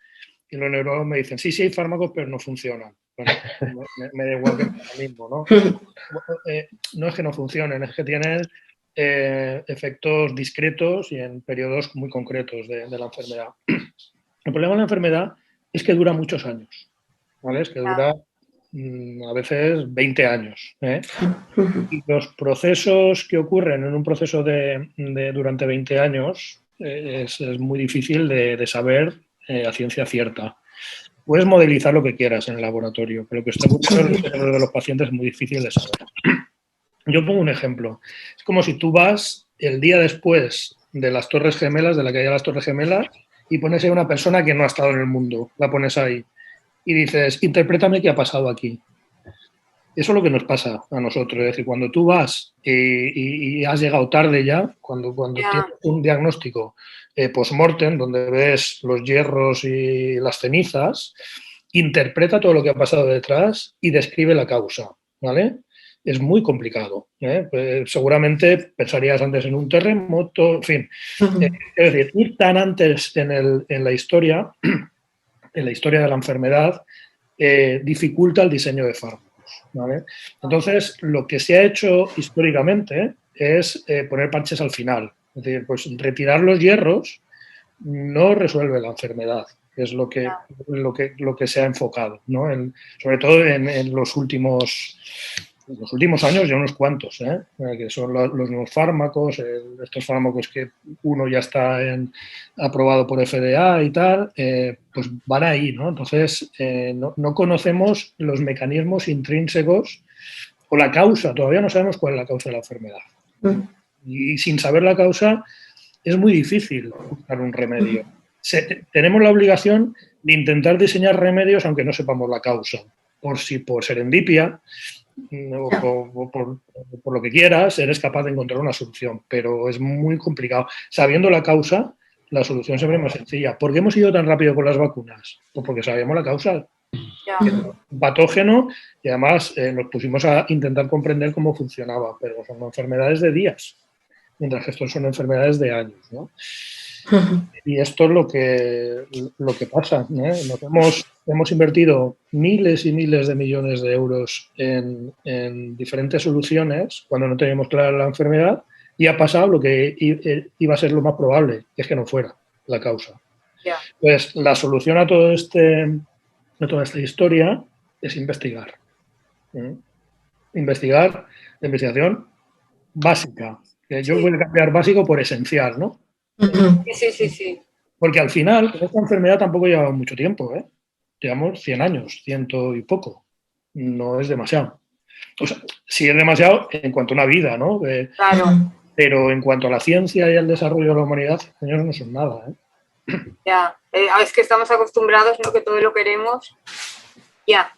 Y los neurólogos me dicen, sí hay fármacos, pero no funcionan. Bueno, me da igual que lo mismo, ¿no? No es que no funcionen, es que tienen efectos discretos y en periodos muy concretos de la enfermedad. El problema de la enfermedad es que dura muchos años, ¿vale? Es que dura a veces 20 años. Y los procesos que ocurren en un proceso de durante 20 años es muy difícil de saber a ciencia cierta. Puedes modelizar lo que quieras en el laboratorio, pero lo que está ocurriendo en los cerebros de los pacientes es muy difícil de saber. Yo pongo un ejemplo. Es como si tú vas el día después de las Torres Gemelas, de la caída de las Torres Gemelas, y pones ahí a una persona que no ha estado en el mundo. La pones ahí y dices, interprétame qué ha pasado aquí. Eso es lo que nos pasa a nosotros. Es decir, cuando tú vas y has llegado tarde ya, cuando tienes un diagnóstico post-mortem, donde ves los hierros y las cenizas, interpreta todo lo que ha pasado detrás y describe la causa, ¿vale? Es muy complicado. Pues seguramente pensarías antes en un terremoto, en fin. Es decir, ir tan antes en la historia de la enfermedad, dificulta el diseño de fármacos. ¿Vale? Entonces, lo que se ha hecho históricamente es poner parches al final. Es decir, pues retirar los hierros no resuelve la enfermedad, es lo que se ha enfocado, ¿no? Sobre todo en los últimos años, ya unos cuantos, que son los nuevos fármacos, estos fármacos que uno ya está aprobado por FDA y tal, pues van ahí, ¿no? Entonces, no conocemos los mecanismos intrínsecos o la causa, todavía no sabemos cuál es la causa de la enfermedad. Y sin saber la causa es muy difícil buscar un remedio. Tenemos la obligación de intentar diseñar remedios aunque no sepamos la causa, por serendipia, o por lo que quieras, eres capaz de encontrar una solución, pero es muy complicado. Sabiendo la causa, la solución siempre es más sencilla. ¿Por qué hemos ido tan rápido con las vacunas? Pues porque sabíamos la causa. Un patógeno y además nos pusimos a intentar comprender cómo funcionaba, pero son enfermedades de días, mientras que estos son enfermedades de años, ¿no? Y esto es lo que pasa, ¿no? Hemos invertido miles y miles de millones de euros en diferentes soluciones cuando no teníamos clara la enfermedad y ha pasado lo que iba a ser lo más probable, que es que no fuera la causa. Pues la solución a toda esta historia es investigar. Investigar, la investigación básica. Yo voy a cambiar básico por esencial, ¿no? Sí. Porque al final, esta enfermedad tampoco lleva mucho tiempo, ¿eh? Llevamos 100 años, 100 y poco. No es demasiado. O sea, sí es demasiado en cuanto a una vida, ¿no? Claro. Pero en cuanto a la ciencia y al desarrollo de la humanidad, años no son nada, ¿eh? Ya, es que estamos acostumbrados, ¿no? Que todo lo queremos ya.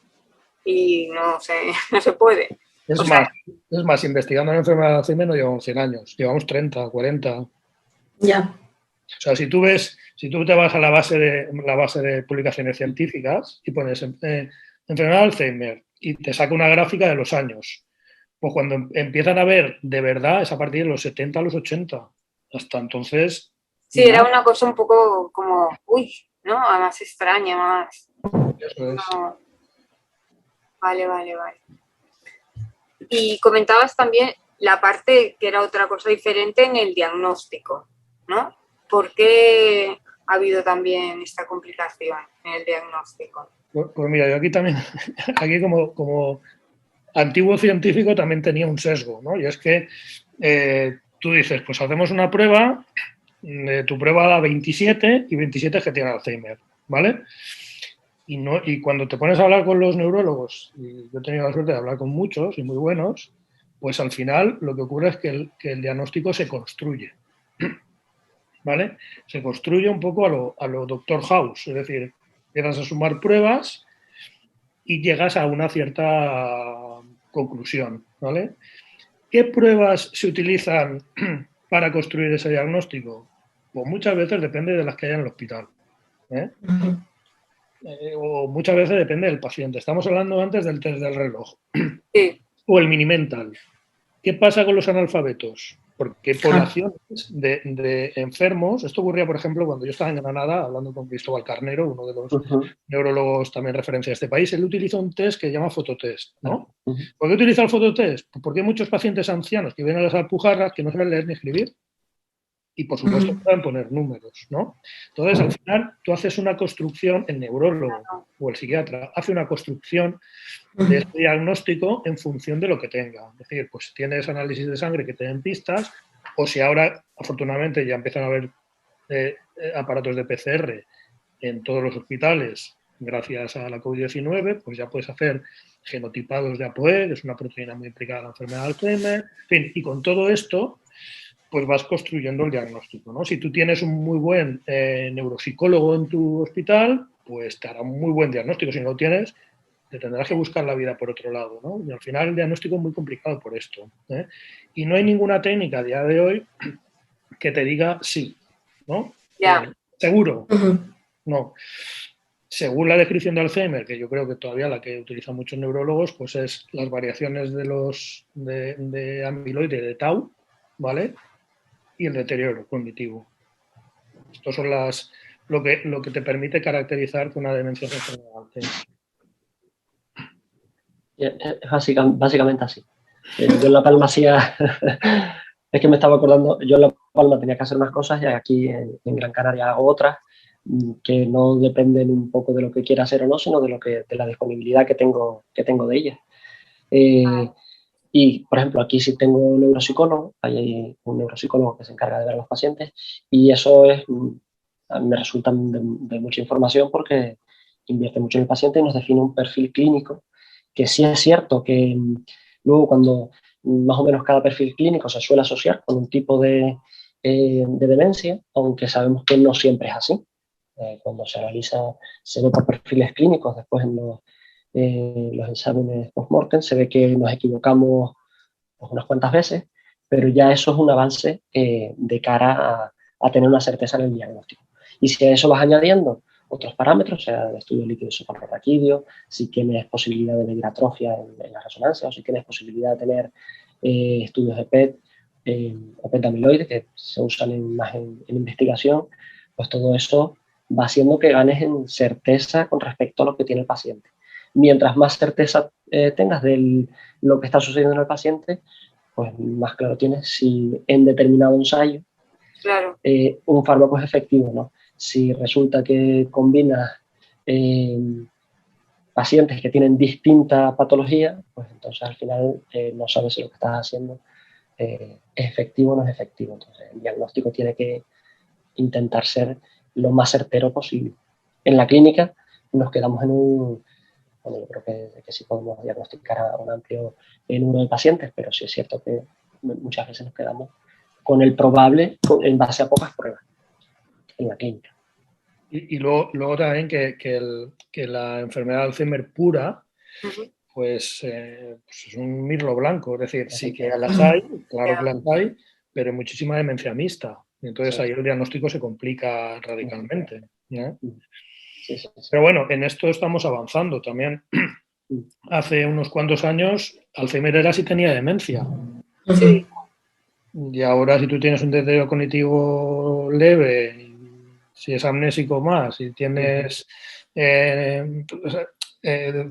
Y no se puede. Es más, investigando la enfermedad de Alzheimer no llevamos 100 años, llevamos 30, 40. Ya. O sea, si tú te vas a la base de publicaciones científicas y pones enfermedad de Alzheimer y te saca una gráfica de los años, pues cuando empiezan a ver de verdad es a partir de los 70 a los 80. Hasta entonces... Sí, era una cosa un poco como, ¿no? Más extraña, más... Eso es. No. Vale. Y comentabas también la parte que era otra cosa diferente en el diagnóstico, ¿no? ¿Por qué ha habido también esta complicación en el diagnóstico? Pues mira, yo aquí también, aquí como antiguo científico también tenía un sesgo, ¿no? Y es que tú dices, pues hacemos una prueba, tu prueba da 27 y 27 es que tiene Alzheimer, ¿vale? Y cuando te pones a hablar con los neurólogos, y yo he tenido la suerte de hablar con muchos y muy buenos, pues al final lo que ocurre es que el diagnóstico se construye, ¿vale? Se construye un poco a lo Doctor House, es decir, empiezas a sumar pruebas y llegas a una cierta conclusión, ¿vale? ¿Qué pruebas se utilizan para construir ese diagnóstico? Pues muchas veces depende de las que haya en el hospital, ¿eh? O muchas veces depende del paciente. Estamos hablando antes del test del reloj. Sí. O el Minimental. ¿Qué pasa con los analfabetos? Porque poblaciones de enfermos, esto ocurría, por ejemplo, cuando yo estaba en Granada hablando con Cristóbal Carnero, uno de los neurólogos también referencia de este país. Él utiliza un test que se llama fototest, ¿no? ¿Por qué utiliza el fototest? Porque hay muchos pacientes ancianos que vienen a las Alpujarras que no saben leer ni escribir. Y, por supuesto, pueden poner números, ¿no? Entonces, al final, tú haces una construcción, el neurólogo o el psiquiatra hace una construcción de este diagnóstico en función de lo que tenga. Es decir, pues tienes análisis de sangre que te den pistas, o si ahora, afortunadamente, ya empiezan a haber aparatos de PCR en todos los hospitales, gracias a la COVID-19, pues ya puedes hacer genotipados de ApoE, que es una proteína muy implicada en la enfermedad de Alzheimer. En fin, y con todo esto pues vas construyendo el diagnóstico, ¿no? Si tú tienes un muy buen neuropsicólogo en tu hospital, pues te hará un muy buen diagnóstico. Si no lo tienes, te tendrás que buscar la vida por otro lado, ¿no? Y al final el diagnóstico es muy complicado por esto, ¿eh? Y no hay ninguna técnica a día de hoy que te diga sí, ¿no? Ya. ¿Seguro? No. Según la descripción de Alzheimer, que yo creo que todavía la que utilizan muchos neurólogos, pues es las variaciones de amiloide de tau, ¿vale? Y el deterioro cognitivo. Estos son lo que te permite caracterizar que una demencia es enfermedad de Alzheimer. Es básicamente así. Yo en La Palma hacía... es que me estaba acordando, yo en La Palma tenía que hacer unas cosas y aquí en Gran Canaria hago otras que no dependen un poco de lo que quiera hacer o no, sino de la disponibilidad que tengo de ellas. Y, por ejemplo, aquí sí tengo un neuropsicólogo, hay un neuropsicólogo que se encarga de ver a los pacientes y eso a mí me resulta de mucha información porque invierte mucho en el paciente y nos define un perfil clínico, que sí es cierto que luego cuando más o menos cada perfil clínico se suele asociar con un tipo de demencia, aunque sabemos que no siempre es así. Cuando se ve por perfiles clínicos, después en los exámenes post-mortem, se ve que nos equivocamos pues, unas cuantas veces, pero ya eso es un avance de cara a tener una certeza en el diagnóstico. Y si a eso vas añadiendo otros parámetros, sea de estudio líquido cefalorraquídeo, si tienes posibilidad de medir atrofia en la resonancia, o si tienes posibilidad de tener estudios de PET o PET amiloide, que se usan más en investigación, pues todo eso va haciendo que ganes en certeza con respecto a lo que tiene el paciente. Mientras más certeza tengas de lo que está sucediendo en el paciente, pues más claro tienes si en determinado ensayo un fármaco es efectivo, ¿no? Si resulta que combinas pacientes que tienen distinta patología, pues entonces al final no sabes si lo que estás haciendo es efectivo o no es efectivo. Entonces el diagnóstico tiene que intentar ser lo más certero posible. En la clínica nos quedamos en un... Bueno, yo creo que sí podemos diagnosticar a un amplio número de pacientes, pero sí es cierto que muchas veces nos quedamos con el probable en base a pocas pruebas en la clínica. Y luego también que la enfermedad de Alzheimer pura, pues es un mirlo blanco, es decir, sí que las hay, claro que las hay, pero hay muchísima demencia mixta. Y entonces ahí el diagnóstico se complica radicalmente, ¿no? Sí. Pero bueno, en esto estamos avanzando también. Hace unos cuantos años, Alzheimer era si tenía demencia. Sí. Y ahora, si tú tienes un deterioro cognitivo leve, si es amnésico más, si tienes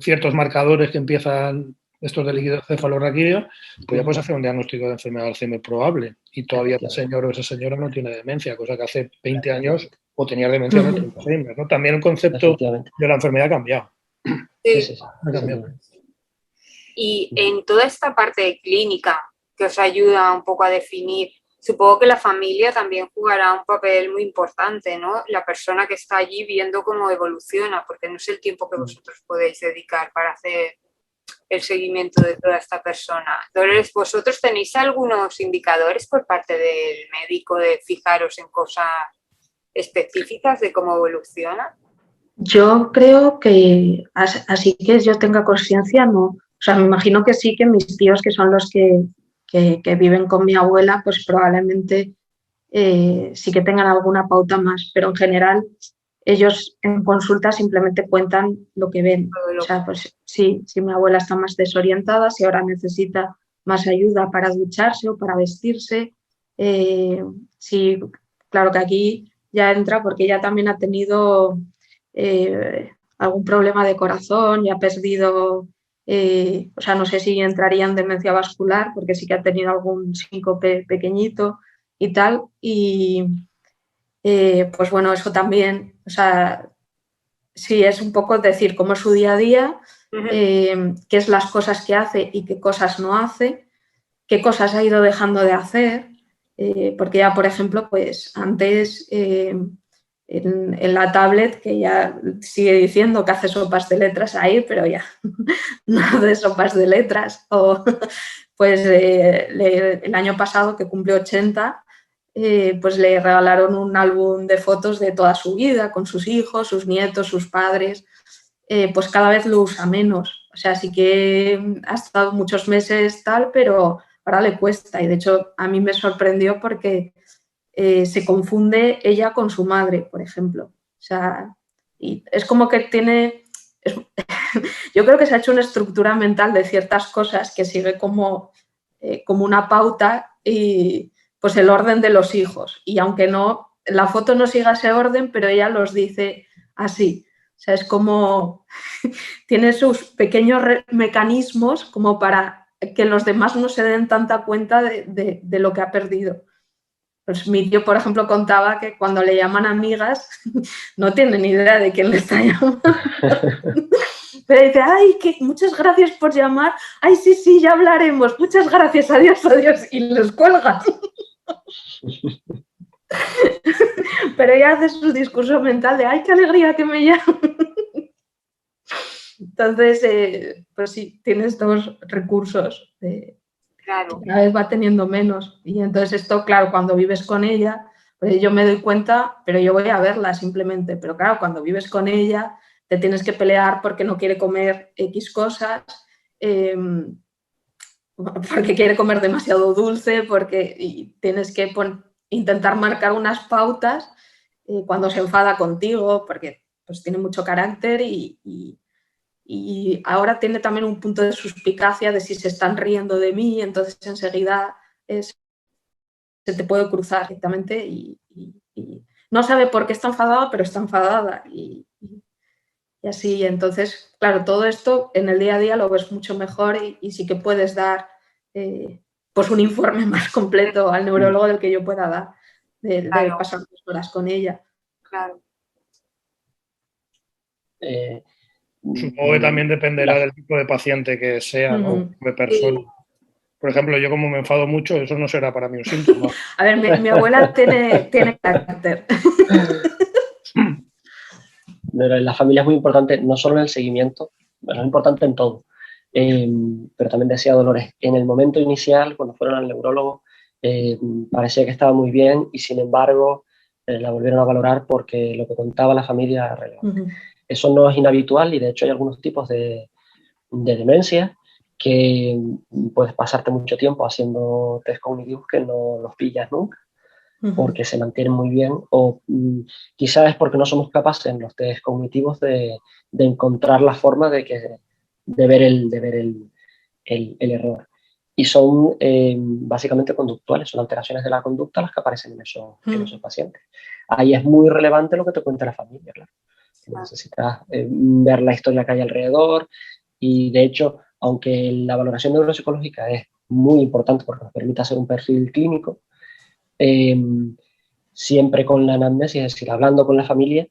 ciertos marcadores que empiezan estos de líquido cefalorraquídeo, pues ya puedes hacer un diagnóstico de enfermedad de Alzheimer probable y todavía ese señor o esa señora no tiene demencia, cosa que hace 20 años o tenía demencia no tiene Alzheimer, ¿no? También el concepto de la enfermedad ha cambiado. Sí. Ha cambiado. Y en toda esta parte clínica que os ayuda un poco a definir, supongo que la familia también jugará un papel muy importante, ¿no? La persona que está allí viendo cómo evoluciona, porque no es el tiempo que vosotros podéis dedicar para hacer el seguimiento de toda esta persona. Dolores, ¿vosotros tenéis algunos indicadores por parte del médico de fijaros en cosas específicas de cómo evoluciona? Yo creo que así que yo tenga conciencia, no. O sea, me imagino que sí, que mis tíos, que son los que viven con mi abuela, pues probablemente sí que tengan alguna pauta más, pero en general ellos en consulta simplemente cuentan lo que ven. O sea, pues sí, si mi abuela está más desorientada, si ahora necesita más ayuda para ducharse o para vestirse, sí, claro que aquí ya entra porque ella también ha tenido algún problema de corazón y ha perdido, o sea, no sé si entraría en demencia vascular porque sí que ha tenido algún síncope pequeñito y tal, y pues bueno, eso también, o sea, sí es un poco decir cómo es su día a día, qué es las cosas que hace y qué cosas no hace, qué cosas ha ido dejando de hacer, porque ya, por ejemplo, pues antes en la tablet, que ya sigue diciendo que hace sopas de letras ahí, pero ya no hace sopas de letras, o pues el año pasado que cumplió 80, pues le regalaron un álbum de fotos de toda su vida, con sus hijos, sus nietos, sus padres, pues cada vez lo usa menos. O sea, sí que ha estado muchos meses tal, pero ahora le cuesta. Y de hecho a mí me sorprendió porque se confunde ella con su madre, por ejemplo. O sea, y es como que tiene... yo creo que se ha hecho una estructura mental de ciertas cosas que sigue como una pauta y pues el orden de los hijos. Y aunque no, la foto no siga ese orden, pero ella los dice así. O sea, es como tiene sus pequeños mecanismos como para que los demás no se den tanta cuenta de lo que ha perdido. Pues mi tío, por ejemplo, contaba que cuando le llaman amigas no tiene ni idea de quién le está llamando. Pero dice, ay, que muchas gracias por llamar. Ay, sí, sí, ya hablaremos. Muchas gracias, adiós, adiós. Y les cuelga. Pero ella hace su discurso mental de, ay, qué alegría que me llamen. Entonces, pues sí, tienes dos recursos. Claro. Cada vez va teniendo menos. Y entonces esto, claro, cuando vives con ella, pues yo me doy cuenta, pero yo voy a verla simplemente. Pero claro, cuando vives con ella, te tienes que pelear porque no quiere comer X cosas, porque quiere comer demasiado dulce, y tienes que intentar marcar unas pautas cuando se enfada contigo, porque pues tiene mucho carácter y ahora tiene también un punto de suspicacia de si se están riendo de mí, entonces enseguida se te puede cruzar directamente y no sabe por qué está enfadada, pero está enfadada y así. Entonces, claro, todo esto en el día a día lo ves mucho mejor y sí que puedes dar pues un informe más completo al neurólogo del que yo pueda dar, de pasar 2 horas con ella. Claro. Supongo que también dependerá del tipo de paciente que sea, ¿no? De persona. Sí. Por ejemplo, yo como me enfado mucho, eso no será para mí un síntoma. A ver, mi abuela tiene carácter. Pero en la familia es muy importante, no solo en el seguimiento, bueno, es importante en todo. Pero también decía Dolores, en el momento inicial, cuando fueron al neurólogo, parecía que estaba muy bien y sin embargo la volvieron a valorar porque lo que contaba la familia era relevante. Eso no es inhabitual y de hecho hay algunos tipos de demencia que puedes pasarte mucho tiempo haciendo test cognitivos que no los pillas nunca porque se mantienen muy bien o quizás es porque no somos capaces en los test cognitivos de encontrar la forma de ver el error. y son básicamente conductuales, son alteraciones de la conducta las que aparecen en esos pacientes. Ahí es muy relevante lo que te cuenta la familia, claro. Necesitas ver la historia que hay alrededor y, de hecho, aunque la valoración neuropsicológica es muy importante porque nos permite hacer un perfil clínico, siempre con la anamnesis, es decir, hablando con la familia,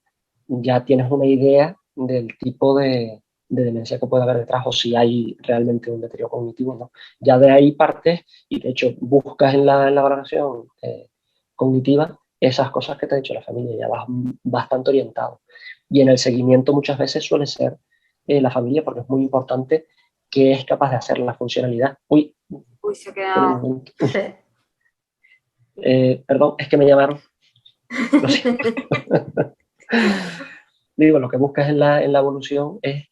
ya tienes una idea del tipo de demencia que puede haber detrás o si hay realmente un deterioro cognitivo, ¿no? Ya de ahí partes y, de hecho, buscas en la valoración cognitiva esas cosas que te ha dicho la familia, ya vas bastante orientado. Y en el seguimiento muchas veces suele ser la familia, porque es muy importante que es capaz de hacer la funcionalidad. Uy, se ha quedado. Perdón, es que me llamaron. Lo siento. Digo, lo que buscas en la evolución es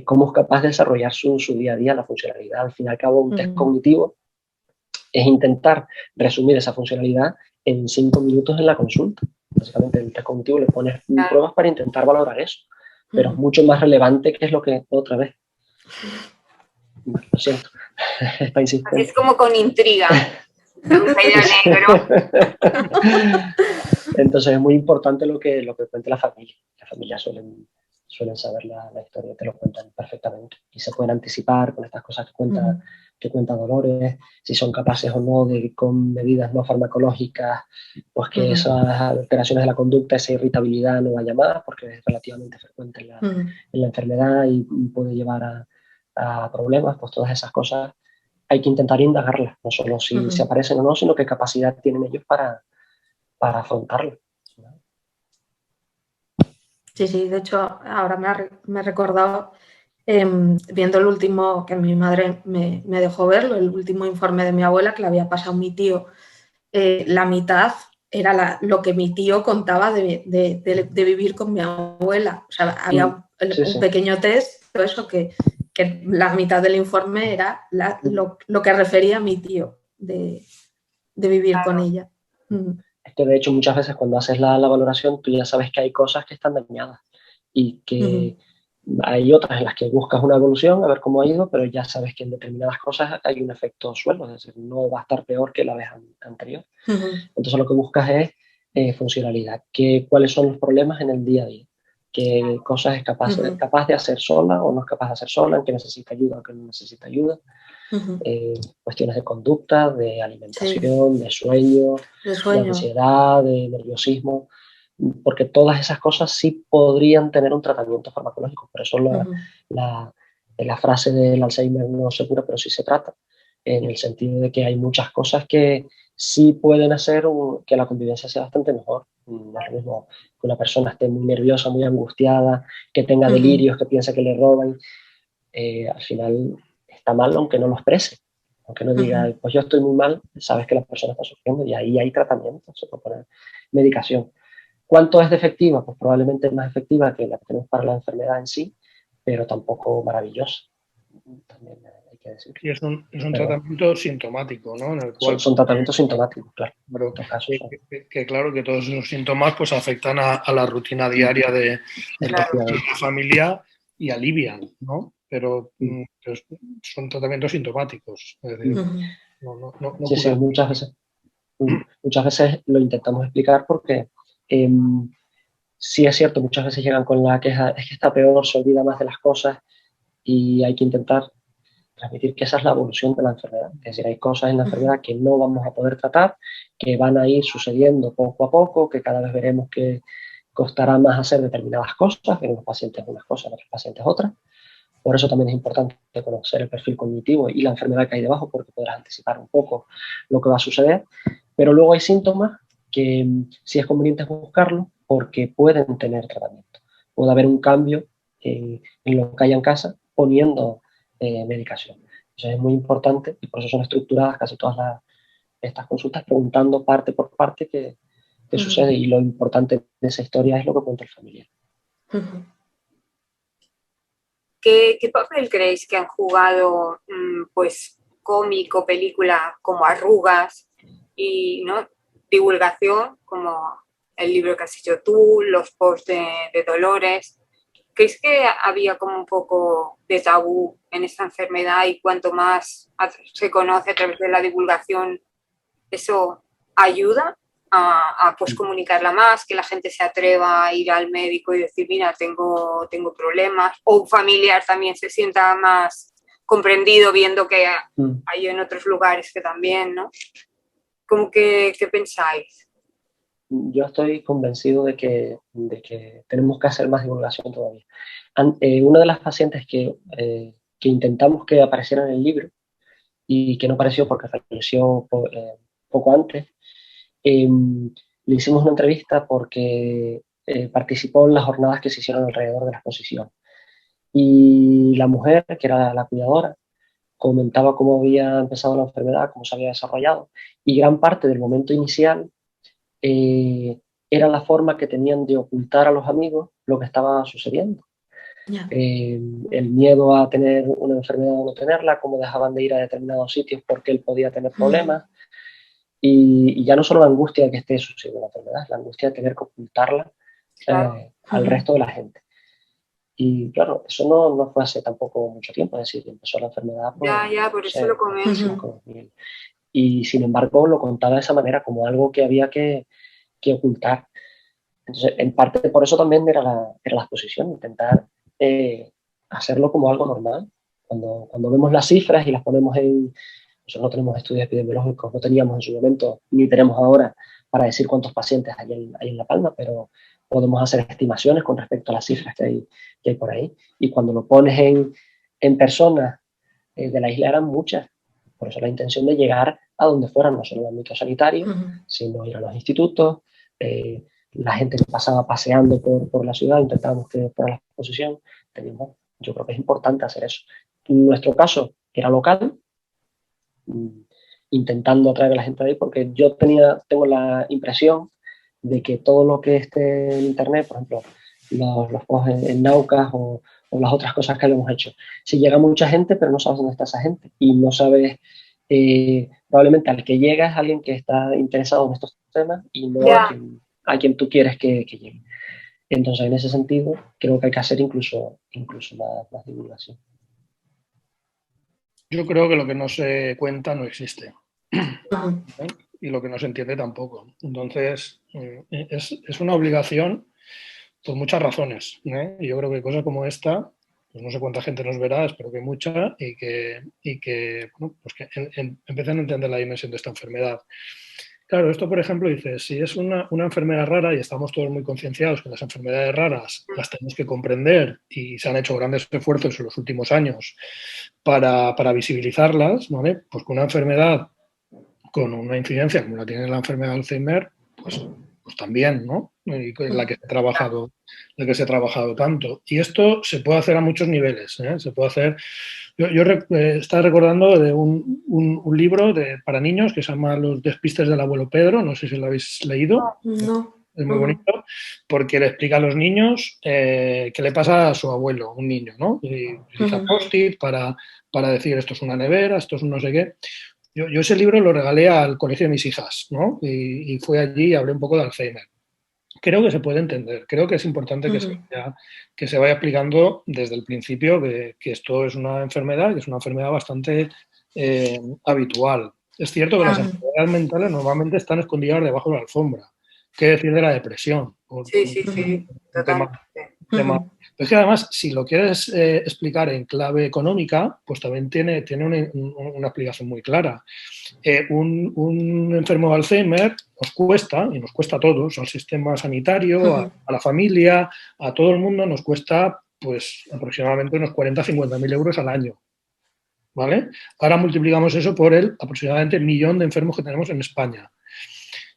cómo es capaz de desarrollar su día a día, la funcionalidad. Al fin y al cabo, un test cognitivo es intentar resumir esa funcionalidad en 5 minutos en la consulta. Básicamente, en el test cognitivo le pones pruebas para intentar valorar eso, pero es mucho más relevante que es lo que, otra vez, lo siento, está insistente. Es como con intriga. Negro. Entonces es muy importante lo que cuenta la familia. Las familias suelen saber la historia, te lo cuentan perfectamente y se pueden anticipar con estas cosas que cuenta Dolores, si son capaces o no de, con medidas no farmacológicas, pues que esas alteraciones de la conducta, esa irritabilidad no vaya más, porque es relativamente frecuente en la enfermedad y puede llevar a problemas. Pues todas esas cosas hay que intentar indagarlas, no solo si se aparecen o no, sino qué capacidad tienen ellos para afrontarlo. Sí, sí, de hecho, ahora me he recordado, viendo el último, que mi madre me dejó verlo, el último informe de mi abuela que le había pasado a mi tío, la mitad era lo que mi tío contaba de vivir con mi abuela. O sea, había un pequeño test, pero eso que la mitad del informe era lo que refería a mi tío de vivir con ella. Es que, de hecho, muchas veces cuando haces la valoración, tú ya sabes que hay cosas que están dañadas y que hay otras en las que buscas una evolución, a ver cómo ha ido, pero ya sabes que en determinadas cosas hay un efecto suelo, es decir, no va a estar peor que la vez anterior. Entonces lo que buscas es funcionalidad, cuáles son los problemas en el día a día, qué cosas es capaz de hacer sola o no es capaz de hacer sola, en qué necesita ayuda o qué no necesita ayuda. Cuestiones de conducta, de alimentación, de sueño, de ansiedad, de nerviosismo, porque todas esas cosas sí podrían tener un tratamiento farmacológico. Por eso la frase del Alzheimer no se cura, pero sí se trata, en el sentido de que hay muchas cosas que sí pueden hacer que la convivencia sea bastante mejor. No es lo mismo que una persona esté muy nerviosa, muy angustiada, que tenga delirios, que piense que le roban. Al final está mal aunque no lo exprese, aunque no diga, pues yo estoy muy mal, sabes que la persona está sufriendo y ahí hay tratamiento, se puede poner medicación. ¿Cuánto es de efectiva? Pues probablemente es más efectiva que la que tenemos para la enfermedad en sí, pero tampoco maravillosa. También hay que decirlo. Y es un tratamiento sintomático, ¿no? En el cual, son tratamientos sintomáticos, claro. Pero que claro que todos esos síntomas pues afectan a la rutina diaria de la familia y alivian, ¿no? Pero son tratamientos sintomáticos. Es decir, sí, muchas veces lo intentamos explicar porque sí es cierto, muchas veces llegan con la queja, es que está peor, se olvida más de las cosas y hay que intentar transmitir que esa es la evolución de la enfermedad. Es decir, hay cosas en la enfermedad que no vamos a poder tratar, que van a ir sucediendo poco a poco, que cada vez veremos que costará más hacer determinadas cosas, en unos pacientes unas cosas, en otros pacientes otras. Por eso también es importante conocer el perfil cognitivo y la enfermedad que hay debajo, porque podrás anticipar un poco lo que va a suceder. Pero luego hay síntomas que sí es conveniente buscarlo porque pueden tener tratamiento. Puede haber un cambio en lo que hay en casa poniendo medicación. Eso es muy importante y por eso son estructuradas casi todas estas consultas preguntando parte por parte qué sucede, y lo importante de esa historia es lo que cuenta el familiar. ¿Qué papel creéis que han jugado pues cómic o película como Arrugas y ¿no? divulgación como el libro que has hecho tú, los posts de Dolores, ¿crees que había como un poco de tabú en esta enfermedad y cuanto más se conoce a través de la divulgación, eso ayuda a pues comunicarla más, que la gente se atreva a ir al médico y decir, mira, tengo problemas, o un familiar también se sienta más comprendido viendo que hay en otros lugares que también, ¿no? ¿Cómo que qué pensáis? Yo estoy convencido de que tenemos que hacer más divulgación todavía. Una de las pacientes que intentamos que apareciera en el libro y que no apareció porque falleció poco antes, le hicimos una entrevista porque participó en las jornadas que se hicieron alrededor de la exposición. Y la mujer, que era la cuidadora, comentaba cómo había empezado la enfermedad, cómo se había desarrollado, y gran parte del momento inicial era la forma que tenían de ocultar a los amigos lo que estaba sucediendo. Yeah. El miedo a tener una enfermedad o no tenerla, cómo dejaban de ir a determinados sitios porque él podía tener problemas. Y ya no solo la angustia de que esté sucediendo la enfermedad, la angustia de tener que ocultarla al resto de la gente. Y claro, eso no fue hace tampoco mucho tiempo, es decir, empezó la enfermedad. Pues, Ya, por eso lo comento. Y sin embargo lo contaba de esa manera, como algo que había que ocultar. Entonces, en parte por eso también era la exposición, intentar hacerlo como algo normal. Cuando vemos las cifras y las ponemos nosotros no tenemos estudios epidemiológicos, no teníamos en su momento, ni tenemos ahora, para decir cuántos pacientes hay en La Palma, pero podemos hacer estimaciones con respecto a las cifras que hay por ahí. Y cuando lo pones en personas de la isla eran muchas. Por eso la intención de llegar a donde fueran, no solo el ámbito sanitario, sino ir a los institutos, la gente que pasaba paseando por la ciudad, intentábamos que fuera la exposición. Yo creo que es importante hacer eso. En nuestro caso era local, intentando atraer a la gente de ahí, porque yo tengo la impresión de que todo lo que esté en internet, por ejemplo, los posts en Naucas o las otras cosas que hemos hecho, si llega mucha gente, pero no sabes dónde está esa gente y no sabes, probablemente al que llega es alguien que está interesado en estos temas y no a quien tú quieres que llegue. Entonces, en ese sentido, creo que hay que hacer incluso más divulgación. Yo creo que lo que no se cuenta no existe. Y lo que no se entiende tampoco. Entonces, es una obligación por muchas razones. Y yo creo que cosas como esta, pues no sé cuánta gente nos verá, espero que mucha, y que empiecen a entender la dimensión de esta enfermedad. Claro, esto, por ejemplo, dice, si es una enfermedad rara y estamos todos muy concienciados que las enfermedades raras las tenemos que comprender y se han hecho grandes esfuerzos en los últimos años para visibilizarlas, ¿vale? Pues con una enfermedad con una incidencia como la tiene la enfermedad de Alzheimer, pues también, ¿no? Y en la que se ha trabajado tanto. Y esto se puede hacer a muchos niveles, ¿eh? Se puede hacer. Yo estaba recordando de un libro para niños que se llama Los despistes del abuelo Pedro, no sé si lo habéis leído. No. Es muy bonito porque le explica a los niños qué le pasa a su abuelo, un niño, ¿no? Y utiliza post-it para decir esto es una nevera, esto es un no sé qué. Yo ese libro lo regalé al colegio de mis hijas, ¿no? Y fui allí y hablé un poco de Alzheimer. Creo que se puede entender, creo que es importante que se vaya explicando desde el principio que esto es una enfermedad, que es una enfermedad bastante habitual. Es cierto que las enfermedades mentales normalmente están escondidas debajo de la alfombra. ¿Qué decir de la depresión? Sí, totalmente. Pero es que además, si lo quieres explicar en clave económica, pues también tiene una explicación muy clara. Un enfermo de Alzheimer nos cuesta, y nos cuesta a todos, al sistema sanitario, a la familia, a todo el mundo, nos cuesta pues aproximadamente unos 40.000-50.000 euros al año. ¿Vale? Ahora multiplicamos eso por aproximadamente 1 millón de enfermos que tenemos en España.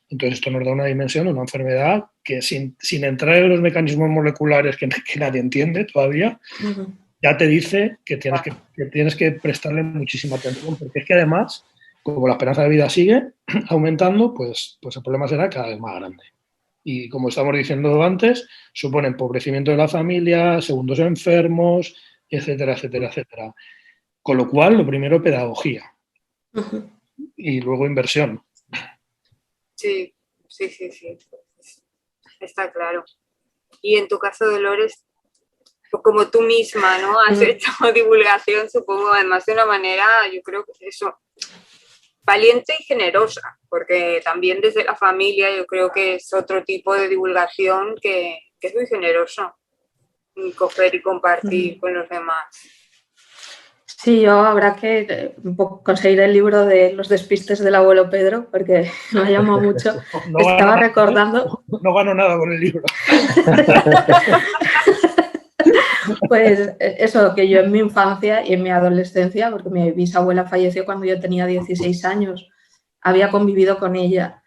Entonces, esto nos da una dimensión de una enfermedad que sin entrar en los mecanismos moleculares que nadie entiende todavía, ya te dice que tienes que prestarle muchísima atención, porque es que además, como la esperanza de vida sigue aumentando, pues el problema será cada vez más grande. Y como estamos diciendo antes, supone empobrecimiento de la familia, segundos enfermos, etcétera, etcétera, etcétera. Con lo cual, lo primero, pedagogía. Y luego inversión. Sí. Está claro. Y en tu caso, Dolores, como tú misma, ¿no? Has hecho divulgación, supongo, además de una manera, yo creo que eso, valiente y generosa, porque también desde la familia yo creo que es otro tipo de divulgación que es muy generoso, coger y compartir con los demás. Sí, yo habrá que conseguir el libro de Los despistes del abuelo Pedro, porque me ha llamado mucho. Estaba recordando... No gano nada con el libro. Pues eso, que yo en mi infancia y en mi adolescencia, porque mi bisabuela falleció cuando yo tenía 16 años, había convivido con ella.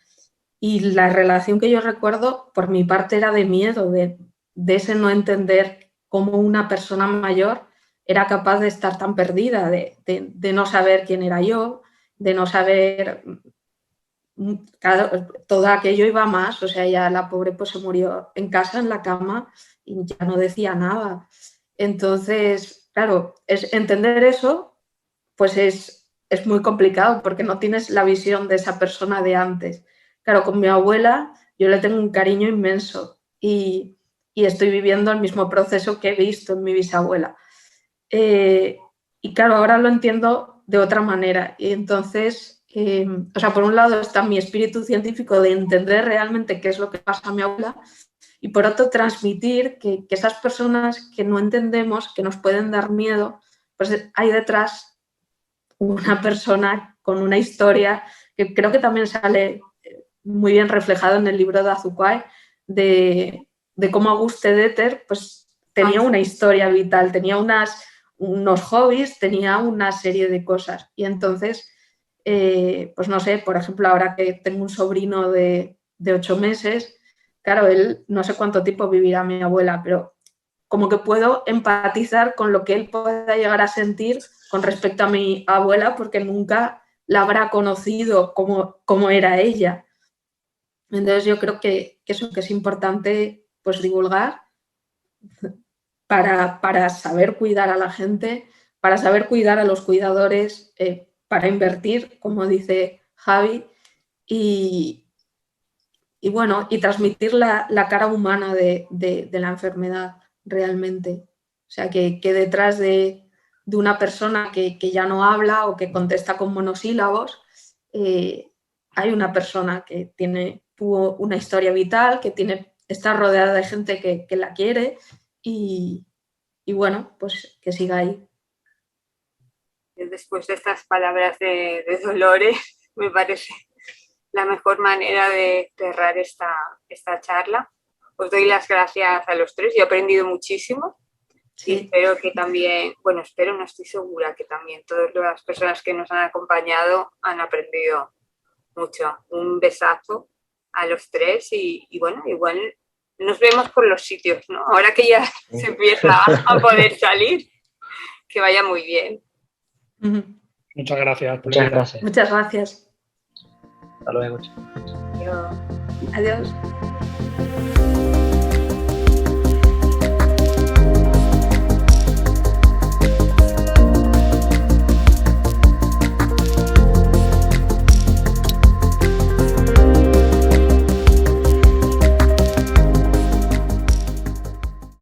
Y la relación que yo recuerdo, por mi parte, era de miedo, de ese no entender cómo una persona mayor era capaz de estar tan perdida, de no saber quién era yo, de no saber... Claro, todo aquello iba más, o sea, ya la pobre pues se murió en casa, en la cama, y ya no decía nada. Entonces, claro, entender eso, pues es muy complicado porque no tienes la visión de esa persona de antes. Claro, con mi abuela yo le tengo un cariño inmenso y estoy viviendo el mismo proceso que he visto en mi bisabuela. Y claro, ahora lo entiendo de otra manera. Y entonces, o sea, por un lado está mi espíritu científico de entender realmente qué es lo que pasa a mi abuela y por otro transmitir que esas personas que no entendemos, que nos pueden dar miedo, pues hay detrás una persona con una historia que creo que también sale muy bien reflejado en el libro de Azuquai, de cómo Auguste Deter pues, tenía una historia vital, tenía unos hobbies, tenía una serie de cosas. Y entonces, pues no sé, por ejemplo, ahora que tengo un sobrino de 8 meses, claro, él no sé cuánto tiempo vivirá mi abuela, pero como que puedo empatizar con lo que él pueda llegar a sentir con respecto a mi abuela, porque nunca la habrá conocido como era ella. Entonces yo creo que eso que es importante pues divulgar para saber cuidar a la gente, para saber cuidar a los cuidadores, para invertir, como dice Javi, y bueno, y transmitir la cara humana de la enfermedad realmente. O sea, que detrás de una persona que ya no habla o que contesta con monosílabos, hay una persona que tuvo una historia vital, que está rodeada de gente que la quiere y bueno, pues que siga ahí. Después de estas palabras de Dolores, me parece la mejor manera de cerrar esta charla. Os doy las gracias a los tres, yo he aprendido muchísimo. Sí. Y espero que también, bueno, no estoy segura que también todas las personas que nos han acompañado han aprendido mucho. Un besazo a los tres y bueno, igual nos vemos por los sitios, ¿no? Ahora que ya se empieza a poder salir, que vaya muy bien. Muchas gracias. Muchas gracias. Muchas gracias. Hasta luego. Adiós. Adiós.